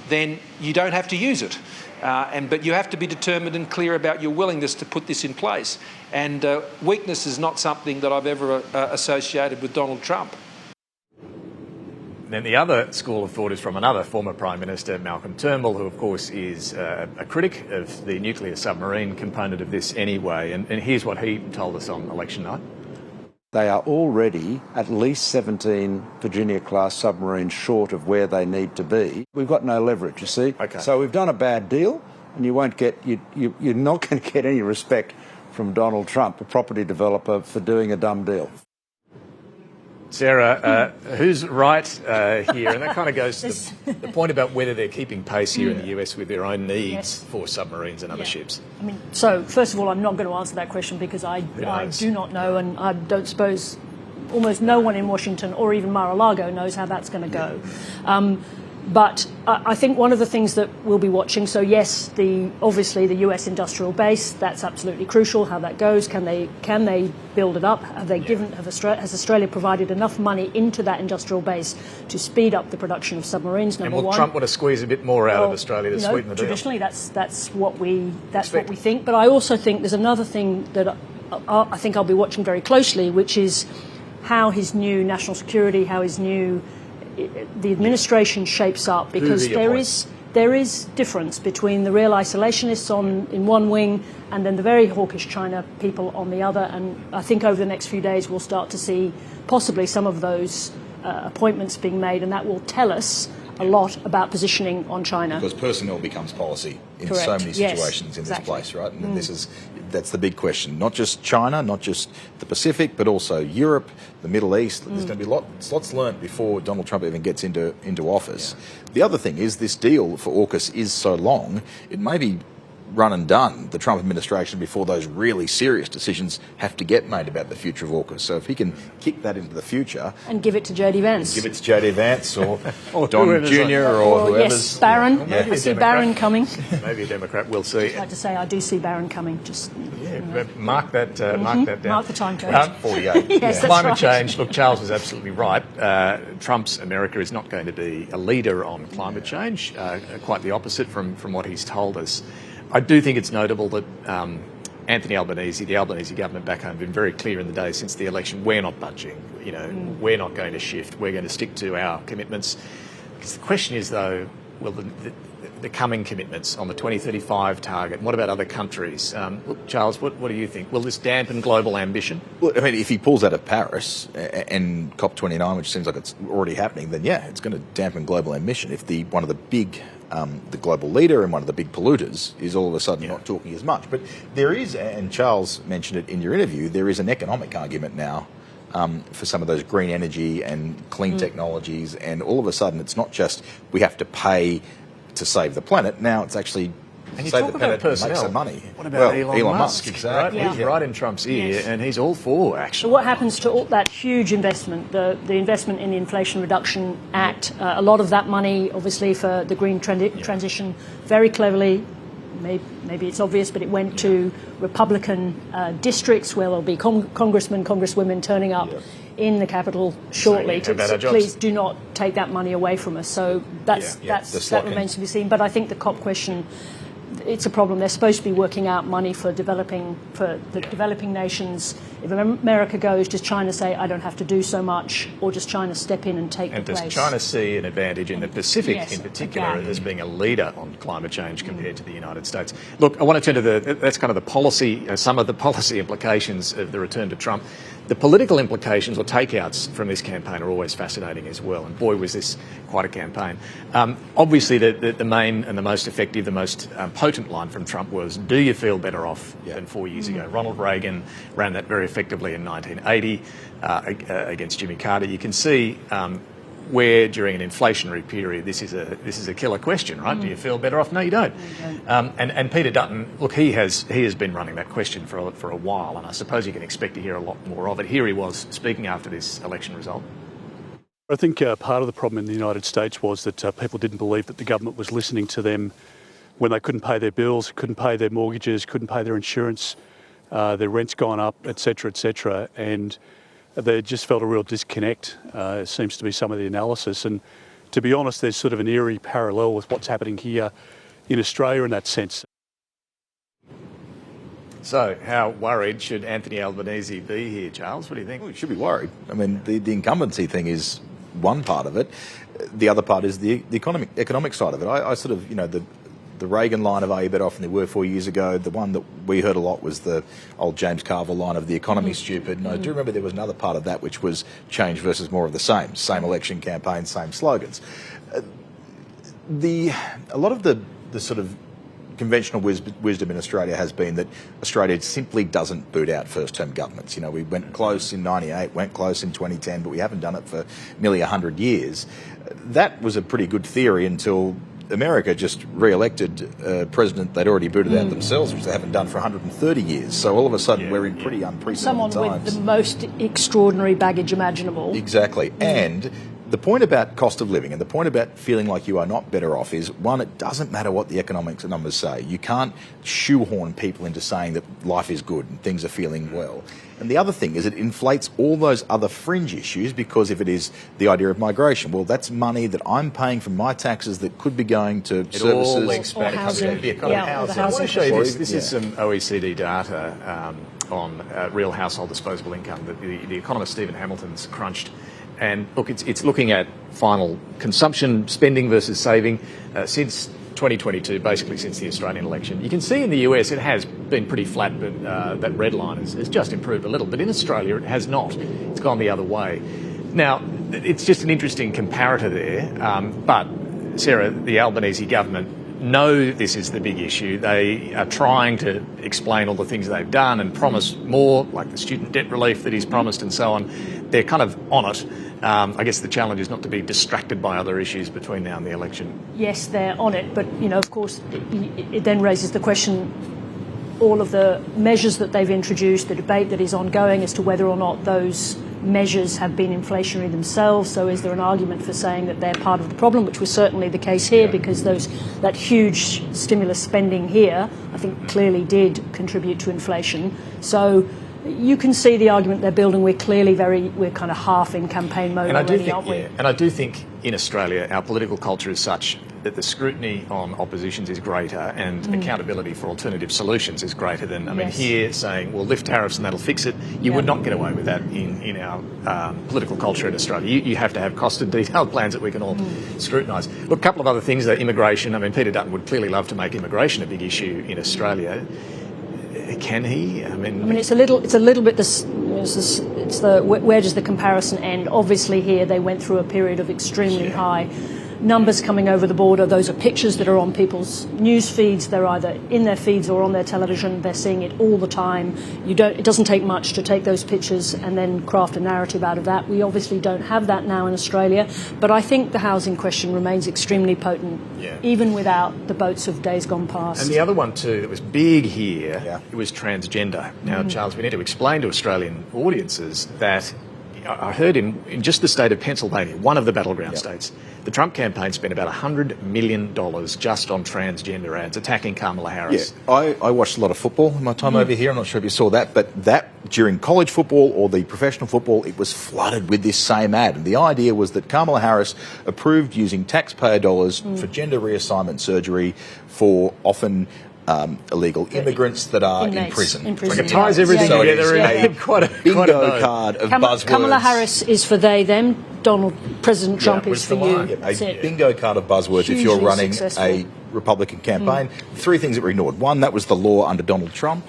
then you don't have to use it. But you have to be determined and clear about your willingness to put this in place. And weakness is not something that I've ever associated with Donald Trump. Then the other school of thought is from another former Prime Minister, Malcolm Turnbull, who of course is a critic of the nuclear submarine component of this anyway. And here's what he told us on election night. They are already at least 17 Virginia-class submarines short of where they need to be. We've got no leverage, you see. Okay. So we've done a bad deal, and you won't get you're not going to get any respect from Donald Trump, a property developer, for doing a dumb deal. Sarah, who's right here? And that kind of goes to the point about whether they're keeping pace here in the US with their own needs for submarines and other ships. I mean, so first of all, I'm not going to answer that question because I do not know, and I don't suppose almost no one in Washington or even Mar-a-Lago knows how that's going to go. But I think one of the things that we'll be watching, so yes, obviously the US industrial base, that's absolutely crucial, how that goes. Can they build it up? Has Australia provided enough money into that industrial base to speed up the production of submarines, number one? And will Trump want to squeeze a bit more out of Australia to sweeten the deal? Traditionally, that's what we think. But I also think there's another thing that I think I'll be watching very closely, which is how his new national security, the administration shapes up, because there is difference between the real isolationists in one wing and then the very hawkish China people on the other. And I think over the next few days we'll start to see possibly some of those appointments being made, and that will tell us a lot about positioning on China. Because personnel becomes policy in Correct. so many situations Yes, in exactly. this place, right? And that's the big question. Not just China, not just the Pacific, but also Europe, the Middle East. There's going to be lots learnt before Donald Trump even gets into office. Yeah. The other thing is this deal for AUKUS is so long, it may be run and done, the Trump administration, before those really serious decisions have to get made about the future of AUKUS. So if he can kick that into the future... And give it to JD Vance. Give it to JD Vance or Don Jr. or whoever's... Yes, Barron. Yeah. I see Barron coming. Maybe a Democrat, we'll see. I'd like to say I do see Barron coming. Just mark that down. Mark the time code. 48. Yes, Climate right. change. Look, Charles was absolutely right. Trump's America is not going to be a leader on climate change. Quite the opposite from what he's told us. I do think it's notable that Anthony Albanese, the Albanese government back home, have been very clear in the days since the election, we're not budging. We're not going to shift. We're going to stick to our commitments. Because the question is, though, will the coming commitments on the 2035 target, and what about other countries? Look, Charles, what do you think? Will this dampen global ambition? Well, I mean, if he pulls out of Paris and COP29, which seems like it's already happening, then yeah, it's going to dampen global ambition. If one of the big, the global leader and one of the big polluters is all of a sudden not talking as much. But there is, and Charles mentioned it in your interview, there is an economic argument now for some of those green energy and clean technologies, and all of a sudden it's not just we have to pay to save the planet. Now it's actually save the planet and make some money. What about Elon Musk? Exactly. Right? He's right in Trump's ear, and he's all for action. So what happens to all that huge investment, the investment in the Inflation Reduction Act? A lot of that money, obviously, for the green transition, very cleverly, maybe it's obvious, but it went to Republican districts where there'll be congressmen, congresswomen turning up in the Capitol shortly. So please do not take that money away from us. So that remains to be seen. But I think the COP question, it's a problem. They're supposed to be working out money for the developing nations. If America goes, does China say, I don't have to do so much, or does China step in and take the place? And does China see an advantage in the Pacific in particular as being a leader on climate change compared to the United States? Look, I want to turn to that's kind of the policy, some of the policy implications of the return to Trump. The political implications or takeouts from this campaign are always fascinating as well. And boy, was this quite a campaign. Obviously, the main and the most effective, the most potent line from Trump was, do you feel better off than 4 years ago? Ronald Reagan ran that very effectively in 1980 against Jimmy Carter. You can see where during an inflationary period this is a killer question, right? Do you feel better off? No, you don't. And Peter Dutton, look, he has been running that question for a while, and I suppose you can expect to hear a lot more of it. Here he was speaking after this election result. I think part of the problem in the United States was that people didn't believe that the government was listening to them when they couldn't pay their bills, couldn't pay their mortgages, couldn't pay their insurance, their rent's gone up, etc., and they just felt a real disconnect, seems to be some of the analysis. And to be honest, there's sort of an eerie parallel with what's happening here in Australia in that sense. So how worried should Anthony Albanese be here, Charles? What do you think? Well, he should be worried. I mean, the incumbency thing is one part of it. The other part is the economic side of it. I sort of, the Reagan line of, are you better off than they were 4 years ago? The one that we heard a lot was the old James Carville line of the economy's stupid. And I do remember there was another part of that which was change versus more of the same. Same election campaign, same slogans. A lot of the sort of conventional wisdom in Australia has been that Australia simply doesn't boot out first-term governments. We went close in 98, went close in 2010, but we haven't done it for nearly 100 years. That was a pretty good theory until America just re-elected a president they'd already booted out themselves, which they haven't done for 130 years. So all of a sudden we're in pretty unprecedented times. Someone with the most extraordinary baggage imaginable. Exactly. And the point about cost of living and the point about feeling like you are not better off is, one, it doesn't matter what the economics numbers say. You can't shoehorn people into saying that life is good and things are feeling well. And the other thing is it inflates all those other fringe issues, because if it is the idea of migration, well, that's money that I'm paying from my taxes that could be going to services. All links back to the economy. I want to show you this. This is some OECD data on real household disposable income that the economist Stephen Hamilton's crunched. And look, it's looking at final consumption, spending versus saving since 2022, basically since the Australian election. You can see in the US it has been pretty flat, but that red line has just improved a little. But in Australia it has not. It's gone the other way. Now, it's just an interesting comparator there. But, Sarah, the Albanese government know this is the big issue. They are trying to explain all the things they've done and promise more, like the student debt relief that he's promised and so on. They're kind of on it. I guess the challenge is not to be distracted by other issues between now and the election. Yes, they're on it, but, of course, it then raises the question, all of the measures that they've introduced, the debate that is ongoing as to whether or not those measures have been inflationary themselves. So is there an argument for saying that they're part of the problem, which was certainly the case here, because that huge stimulus spending here, I think, clearly did contribute to inflation. So you can see the argument they're building. We're kind of half in campaign mode already, aren't we? And I do think in Australia our political culture is such that the scrutiny on oppositions is greater and accountability for alternative solutions is greater than, here saying, well, lift tariffs and that'll fix it. You would not get away with that in our political culture in Australia. You have to have costed, detailed plans that we can all scrutinise. Look, a couple of other things, though. Immigration. Peter Dutton would clearly love to make immigration a big issue in Australia. Can he? It's a little bit this. Where does the comparison end? Obviously, here they went through a period of extremely high numbers coming over the border. Those are pictures that are on people's news feeds. They're either in their feeds or on their television. They're seeing it all the time. It doesn't take much to take those pictures and then craft a narrative out of that. We obviously don't have that now in Australia, but I think the housing question remains extremely potent, even without the boats of days gone past. And the other one too that was big here, it was transgender. Now, Charles, we need to explain to Australian audiences that I heard in just the state of Pennsylvania, one of the battleground states, the Trump campaign spent about $100 million just on transgender ads, attacking Kamala Harris. Yeah, I watched a lot of football in my time over here. I'm not sure if you saw that, but that during college football or the professional football, it was flooded with this same ad. And the idea was that Kamala Harris approved using taxpayer dollars for gender reassignment surgery for often illegal immigrants that are in prison. It ties everything together in quite a bingo card of buzzwords. Kamala Harris is for they, them. President Trump is for you. A bingo card of buzzwords if you're running a Republican campaign. Three things that were ignored. One, that was the law under Donald Trump.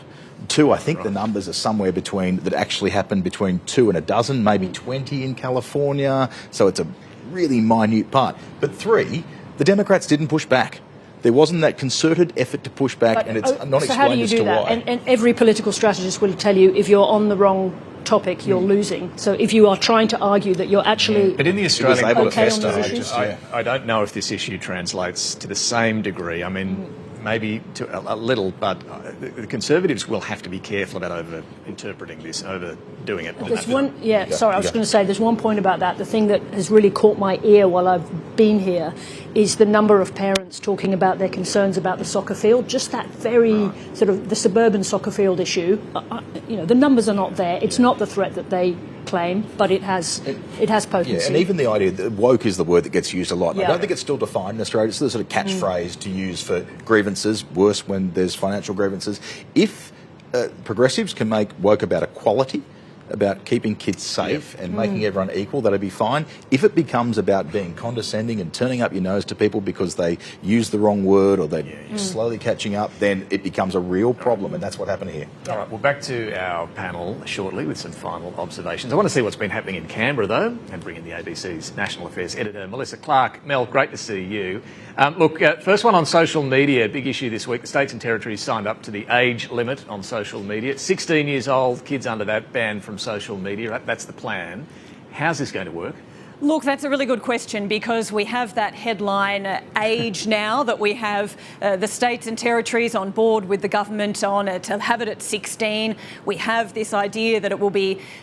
Two, I think the numbers are somewhere that actually happened between 2 and a dozen, maybe 20 in California. So it's a really minute part. But three, the Democrats didn't push back. There wasn't that concerted effort to push back, and it's not explained as to why. And every political strategist will tell you if you're on the wrong topic, you're losing. So if you are trying to argue that you're actually but in the Australian context, I don't know if this issue translates to the same degree. Maybe to a little, but the Conservatives will have to be careful about over-interpreting this, overdoing it. There's one, sorry, I was going to say there's one point about that. The thing that has really caught my ear while I've been here is the number of parents talking about their concerns about the soccer field, just that very sort of the suburban soccer field issue. The numbers are not there. It's not the threat that they claim, but it has potency. Yeah, and even the idea that woke is the word that gets used a lot. I don't think it's still defined in Australia. It's the sort of catchphrase to use for grievances, worse when there's financial grievances. If progressives can make woke about equality, about keeping kids safe and making everyone equal, that'd be fine. If it becomes about being condescending and turning up your nose to people because they use the wrong word or they're slowly catching up, then it becomes a real problem, and that's what happened here. All right, well, back to our panel shortly with some final observations. I want to see what's been happening in Canberra, though, and bring in the ABC's National Affairs editor, Melissa Clarke. Mel, great to see you. First one on social media, big issue this week. The states and territories signed up to the age limit on social media. 16 years old, kids under that, banned from social media. That's the plan. How's this going to work? Look, that's a really good question, because we have that headline age now that we have the states and territories on board with the government on it to have it at 16. We have this idea that it will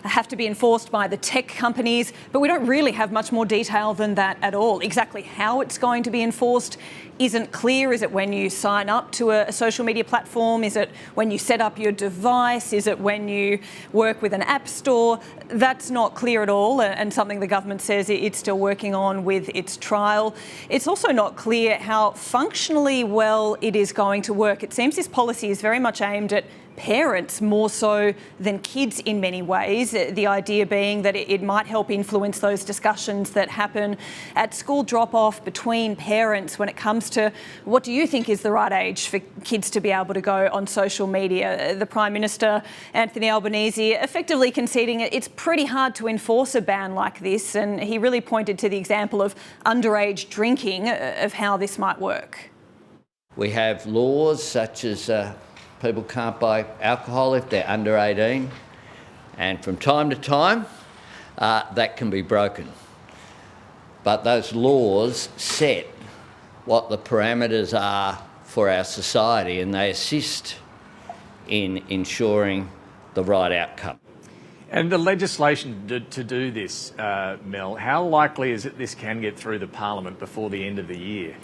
have to be enforced by the tech companies, but we don't really have much more detail than that at all. Exactly how it's going to be enforced isn't clear. Is it when you sign up to a social media platform? Is it when you set up your device? Is it when you work with an app store? That's not clear at all, and something the government says it's still working on with its trial. It's also not clear how functionally well it is going to work. It seems this policy is very much aimed at parents more so than kids in many ways, the idea being that it might help influence those discussions that happen at school drop-off between parents when it comes to what do you think is the right age for kids to be able to go on social media. The Prime Minister, Anthony Albanese, effectively conceding it's pretty hard to enforce a ban like this, and he really pointed to the example of underage drinking of how this might work. We have laws such as people can't buy alcohol if they're under 18, and from time to time that can be broken. But those laws set what the parameters are for our society, and they assist in ensuring the right outcome. And the legislation to do this, Mel, how likely is it this can get through the Parliament before the end of the year?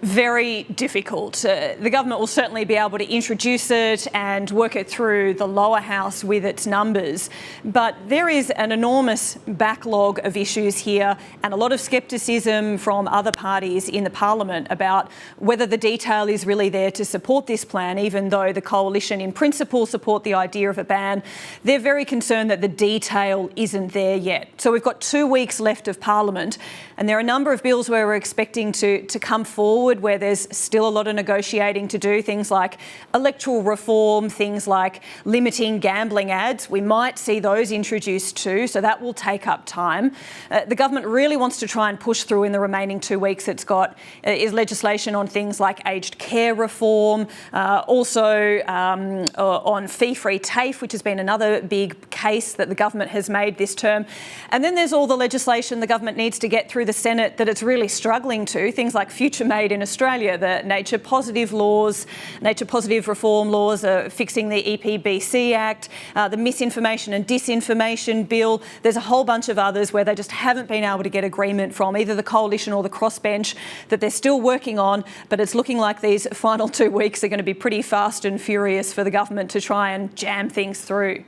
Very difficult. The government will certainly be able to introduce it and work it through the lower house with its numbers. But there is an enormous backlog of issues here and a lot of scepticism from other parties in the Parliament about whether the detail is really there to support this plan, even though the coalition in principle support the idea of a ban. They're very concerned that the detail isn't there yet. So we've got 2 weeks left of Parliament, and there are a number of bills where we're expecting to come forward where there's still a lot of negotiating to do, things like electoral reform, things like limiting gambling ads. We might see those introduced too, so that will take up time. The government really wants to try and push through in the remaining 2 weeks it's got is legislation on things like aged care reform, also on fee-free TAFE, which has been another big case that the government has made this term. And then there's all the legislation the government needs to get through the Senate that it's really struggling to, things like Future Made in Australia, the nature positive reform laws, fixing the EPBC Act, the Misinformation and Disinformation Bill. There's a whole bunch of others where they just haven't been able to get agreement from either the coalition or the crossbench that they're still working on, but it's looking like these final 2 weeks are going to be pretty fast and furious for the government to try and jam things through.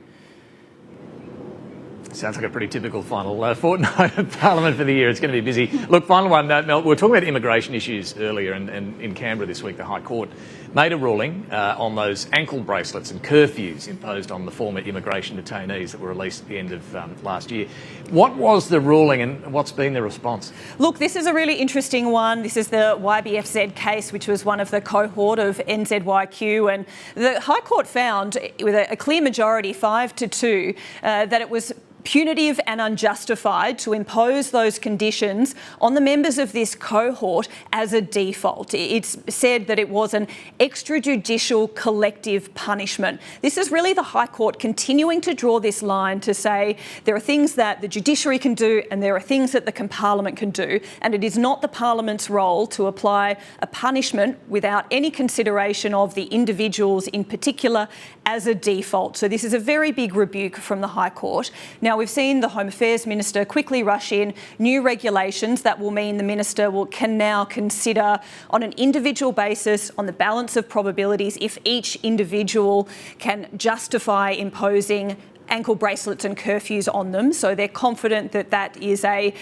Sounds like a pretty typical final fortnight of Parliament for the year. It's going to be busy. Look, final one, Mel. We were talking about immigration issues earlier, and in Canberra this week, the High Court made a ruling on those ankle bracelets and curfews imposed on the former immigration detainees that were released at the end of last year. What was the ruling and what's been the response? Look, this is a really interesting one. This is the YBFZ case, which was one of the cohort of NZYQ, and the High Court found with a clear majority, 5-2, that it was punitive and unjustified to impose those conditions on the members of this cohort as a default. It's said that it was an extrajudicial collective punishment. This is really the High Court continuing to draw this line to say there are things that the judiciary can do and there are things that the Parliament can do, and it is not the Parliament's role to apply a punishment without any consideration of the individuals in particular as a default. So this is a very big rebuke from the High Court. Now, we've seen the Home Affairs Minister quickly rush in new regulations that will mean the Minister can now consider on an individual basis, on the balance of probabilities, if each individual can justify imposing ankle bracelets and curfews on them. So they're confident that that is a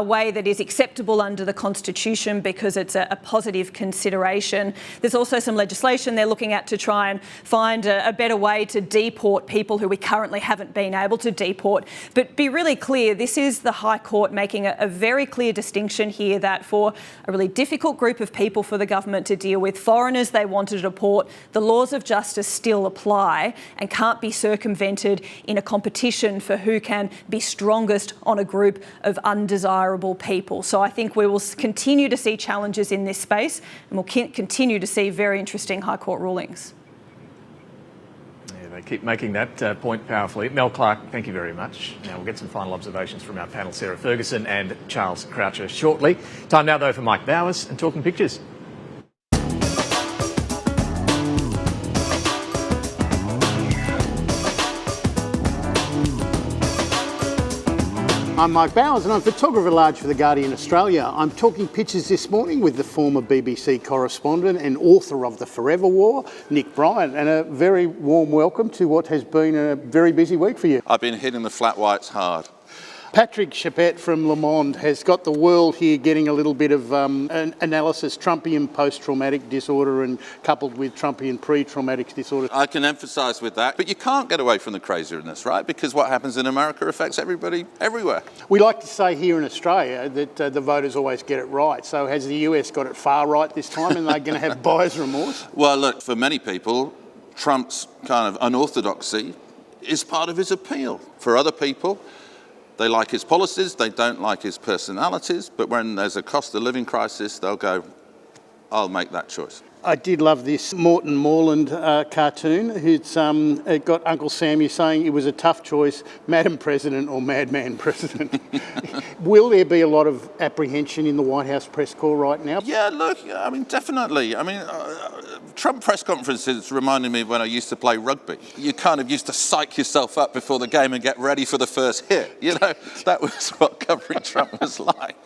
way that is acceptable under the Constitution because it's a positive consideration. There's also some legislation they're looking at to try and find a better way to deport people who we currently haven't been able to deport. But be really clear, this is the High Court making a very clear distinction here that for a really difficult group of people for the government to deal with, foreigners they want to deport, the laws of justice still apply and can't be circumvented in a competition for who can be strongest on a group of undesirable people. So I think we will continue to see challenges in this space and we'll continue to see very interesting High Court rulings. Yeah, they keep making that point powerfully. Mel Clarke, thank you very much. Now we'll get some final observations from our panel, Sarah Ferguson and Charles Croucher, shortly. Time now, though, for Mike Bowers and Talking Pictures. I'm Mike Bowers and I'm photographer at large for The Guardian Australia. I'm talking pictures this morning with the former BBC correspondent and author of The Forever War, Nick Bryant, and a very warm welcome to what has been a very busy week for you. I've been hitting the flat whites hard. Patrick Chapet from Le Monde has got the world here getting a little bit of an analysis, Trumpian post-traumatic disorder and coupled with Trumpian pre-traumatic disorder. I can emphasise with that, but you can't get away from the craziness, right? Because what happens in America affects everybody everywhere. We like to say here in Australia that the voters always get it right. So has the US got it far right this time and they're going to have buyer's remorse? Well, look, for many people, Trump's kind of unorthodoxy is part of his appeal. For other people, they like his policies, they don't like his personalities, but when there's a cost of living crisis, they'll go, I'll make that choice. I did love this Morton Morland cartoon. It's it got Uncle Samuel saying it was a tough choice, Madam President or Madman President. Will there be a lot of apprehension in the White House press corps right now? Yeah, look, I mean, definitely. I mean, Trump press conferences reminded me of when I used to play rugby. You kind of used to psych yourself up before the game and get ready for the first hit. You know, that was what covering Trump was like.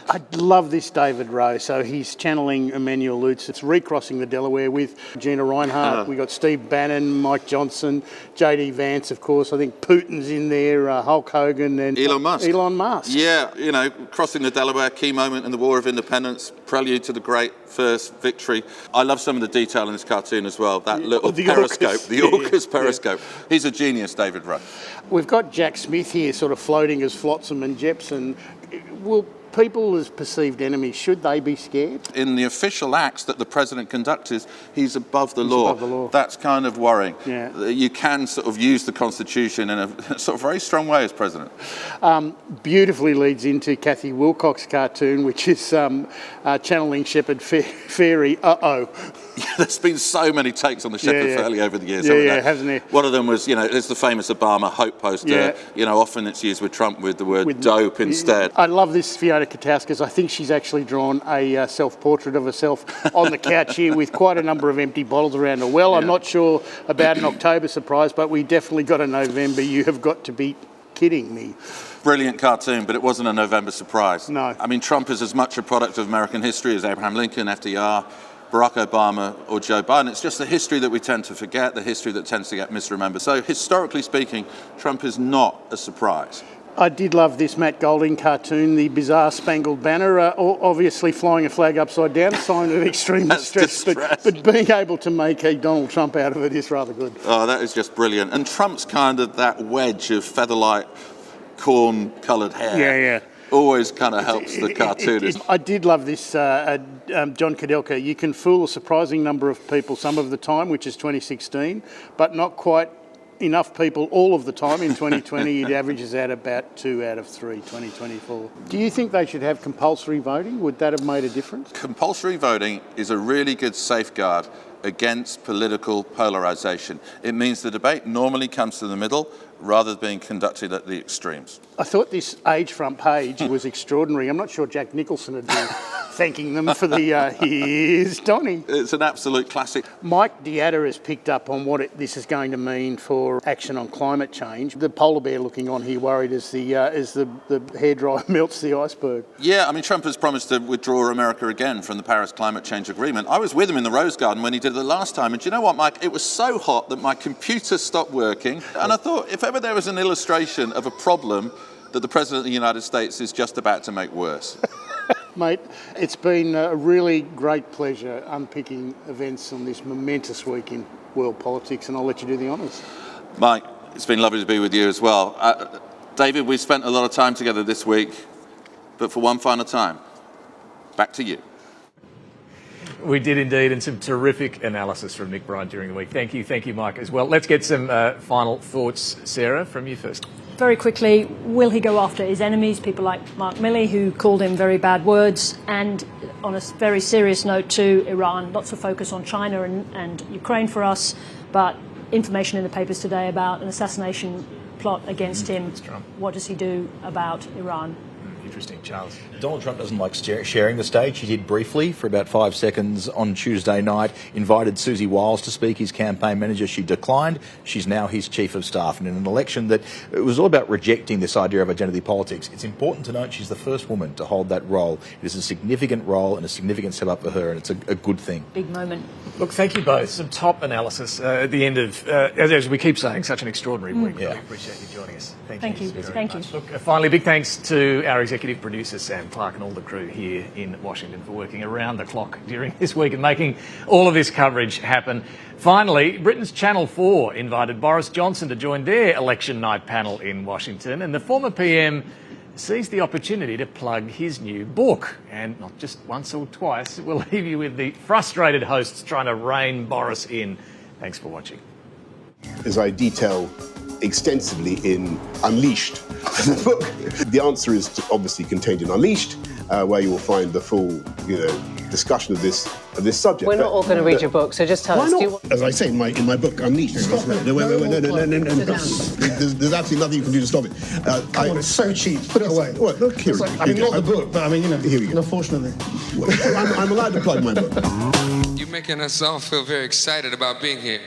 I love this David Rowe. So he's channeling Emmanuel Lutz. It's recrossing the Delaware with Gina Reinhart. We've got Steve Bannon, Mike Johnson, JD Vance, of course. I think Putin's in there, Hulk Hogan and Elon Musk. Elon Musk. Yeah, you know, crossing the Delaware, key moment in the War of Independence, prelude to the great first victory. I love some of the detail in this cartoon as well. That little periscope, the AUKUS periscope. Yeah. He's a genius, David Rowe. We've got Jack Smith here sort of floating as Flotsam and Jepson. Will people as perceived enemies, should they be scared? In the official acts that the president conducts, he's above the law. Above the law. That's kind of worrying. Yeah. You can sort of use the Constitution in a sort of very strong way as president. Beautifully leads into Kathy Wilcox's cartoon, which is channeling Shepard Fairey. Yeah, there's been so many takes on the Shepard Fairey over the years, hasn't there? One of them was, you know, it's the famous Obama hope poster. Yeah. You know, often it's used with Trump with the word dope instead. I love this Fiona Katauskas. I think she's actually drawn a self-portrait of herself on the couch here with quite a number of empty bottles around her. Well, I'm not sure about an October surprise, but we definitely got a November. You have got to be kidding me. Brilliant cartoon, but it wasn't a November surprise. No. I mean, Trump is as much a product of American history as Abraham Lincoln, FDR, Barack Obama or Joe Biden. It's just the history that we tend to forget, the history that tends to get misremembered. So historically speaking, Trump is not a surprise. I did love this Matt Golding cartoon, the bizarre Spangled Banner, obviously flying a flag upside down, a sign of extreme distress, but being able to make a Donald Trump out of it is rather good. Oh, that is just brilliant. And Trump's kind of that wedge of feather-light, corn-coloured hair. Yeah. Always kind of helps the cartoonist. I did love this, John Kudelka. You can fool a surprising number of people some of the time, which is 2016, but not quite enough people all of the time in 2020. It averages out about 2 out of 3, 2024. Do you think they should have compulsory voting? Would that have made a difference? Compulsory voting is a really good safeguard against political polarisation. It means the debate normally comes to the middle rather than being conducted at the extremes. I thought this Age front page was extraordinary. I'm not sure Jack Nicholson would be thanking them for the here's Donny. It's an absolute classic. Mike Deatta has picked up on what this is going to mean for action on climate change. The polar bear looking on here worried as the hairdryer melts the iceberg. Yeah, I mean, Trump has promised to withdraw America again from the Paris Climate Change Agreement. I was with him in the Rose Garden when he did it the last time, and do you know what, Mike? It was so hot that my computer stopped working, and I thought if ever there was an illustration of a problem that the President of the United States is just about to make worse. Mate, it's been a really great pleasure unpicking events on this momentous week in world politics, and I'll let you do the honours. Mike, it's been lovely to be with you as well. David, we spent a lot of time together this week, but for one final time, back to you. We did indeed, and some terrific analysis from Nick Bryant during the week. Thank you, Mike, as well. Let's get some final thoughts, Sarah, from you first. Very quickly, will he go after his enemies, people like Mark Milley, who called him very bad words, and on a very serious note to Iran? Lots of focus on China and Ukraine for us, but information in the papers today about an assassination plot against him. What does he do about Iran? Interesting. Charles. Donald Trump doesn't like sharing the stage. He did briefly for about 5 seconds on Tuesday night, invited Susie Wiles to speak, his campaign manager. She declined. She's now his chief of staff. And in an election that it was all about rejecting this idea of identity politics, it's important to note she's the first woman to hold that role. It is a significant role and a significant step up for her, and it's a good thing. Big moment. Look, thank you both. Some top analysis at the end of, as we keep saying, such an extraordinary week. Yeah. Really appreciate you joining us. Thank you. Thank you. Look, finally, big thanks to our executive producer, Sam Clarke, and all the crew here in Washington for working around the clock during this week and making all of this coverage happen. Finally, Britain's Channel 4 invited Boris Johnson to join their election night panel in Washington, and the former PM seized the opportunity to plug his new book. And not just once or twice, we'll leave you with the frustrated hosts trying to rein Boris in. Thanks for watching. As I detail extensively in Unleashed, the book, the answer is obviously contained in Unleashed, where you will find the full, discussion of this subject. We're not all going to read your book, so just tell us. Why not? As I say in my book, Unleashed. Stop it. No. There's absolutely nothing you can do to stop it. Come on, it's so cheap. Put it away. Well, look here. Not the book, but I mean, here we go. Unfortunately. I'm allowed to plug my book. You're making us all feel very excited about being here.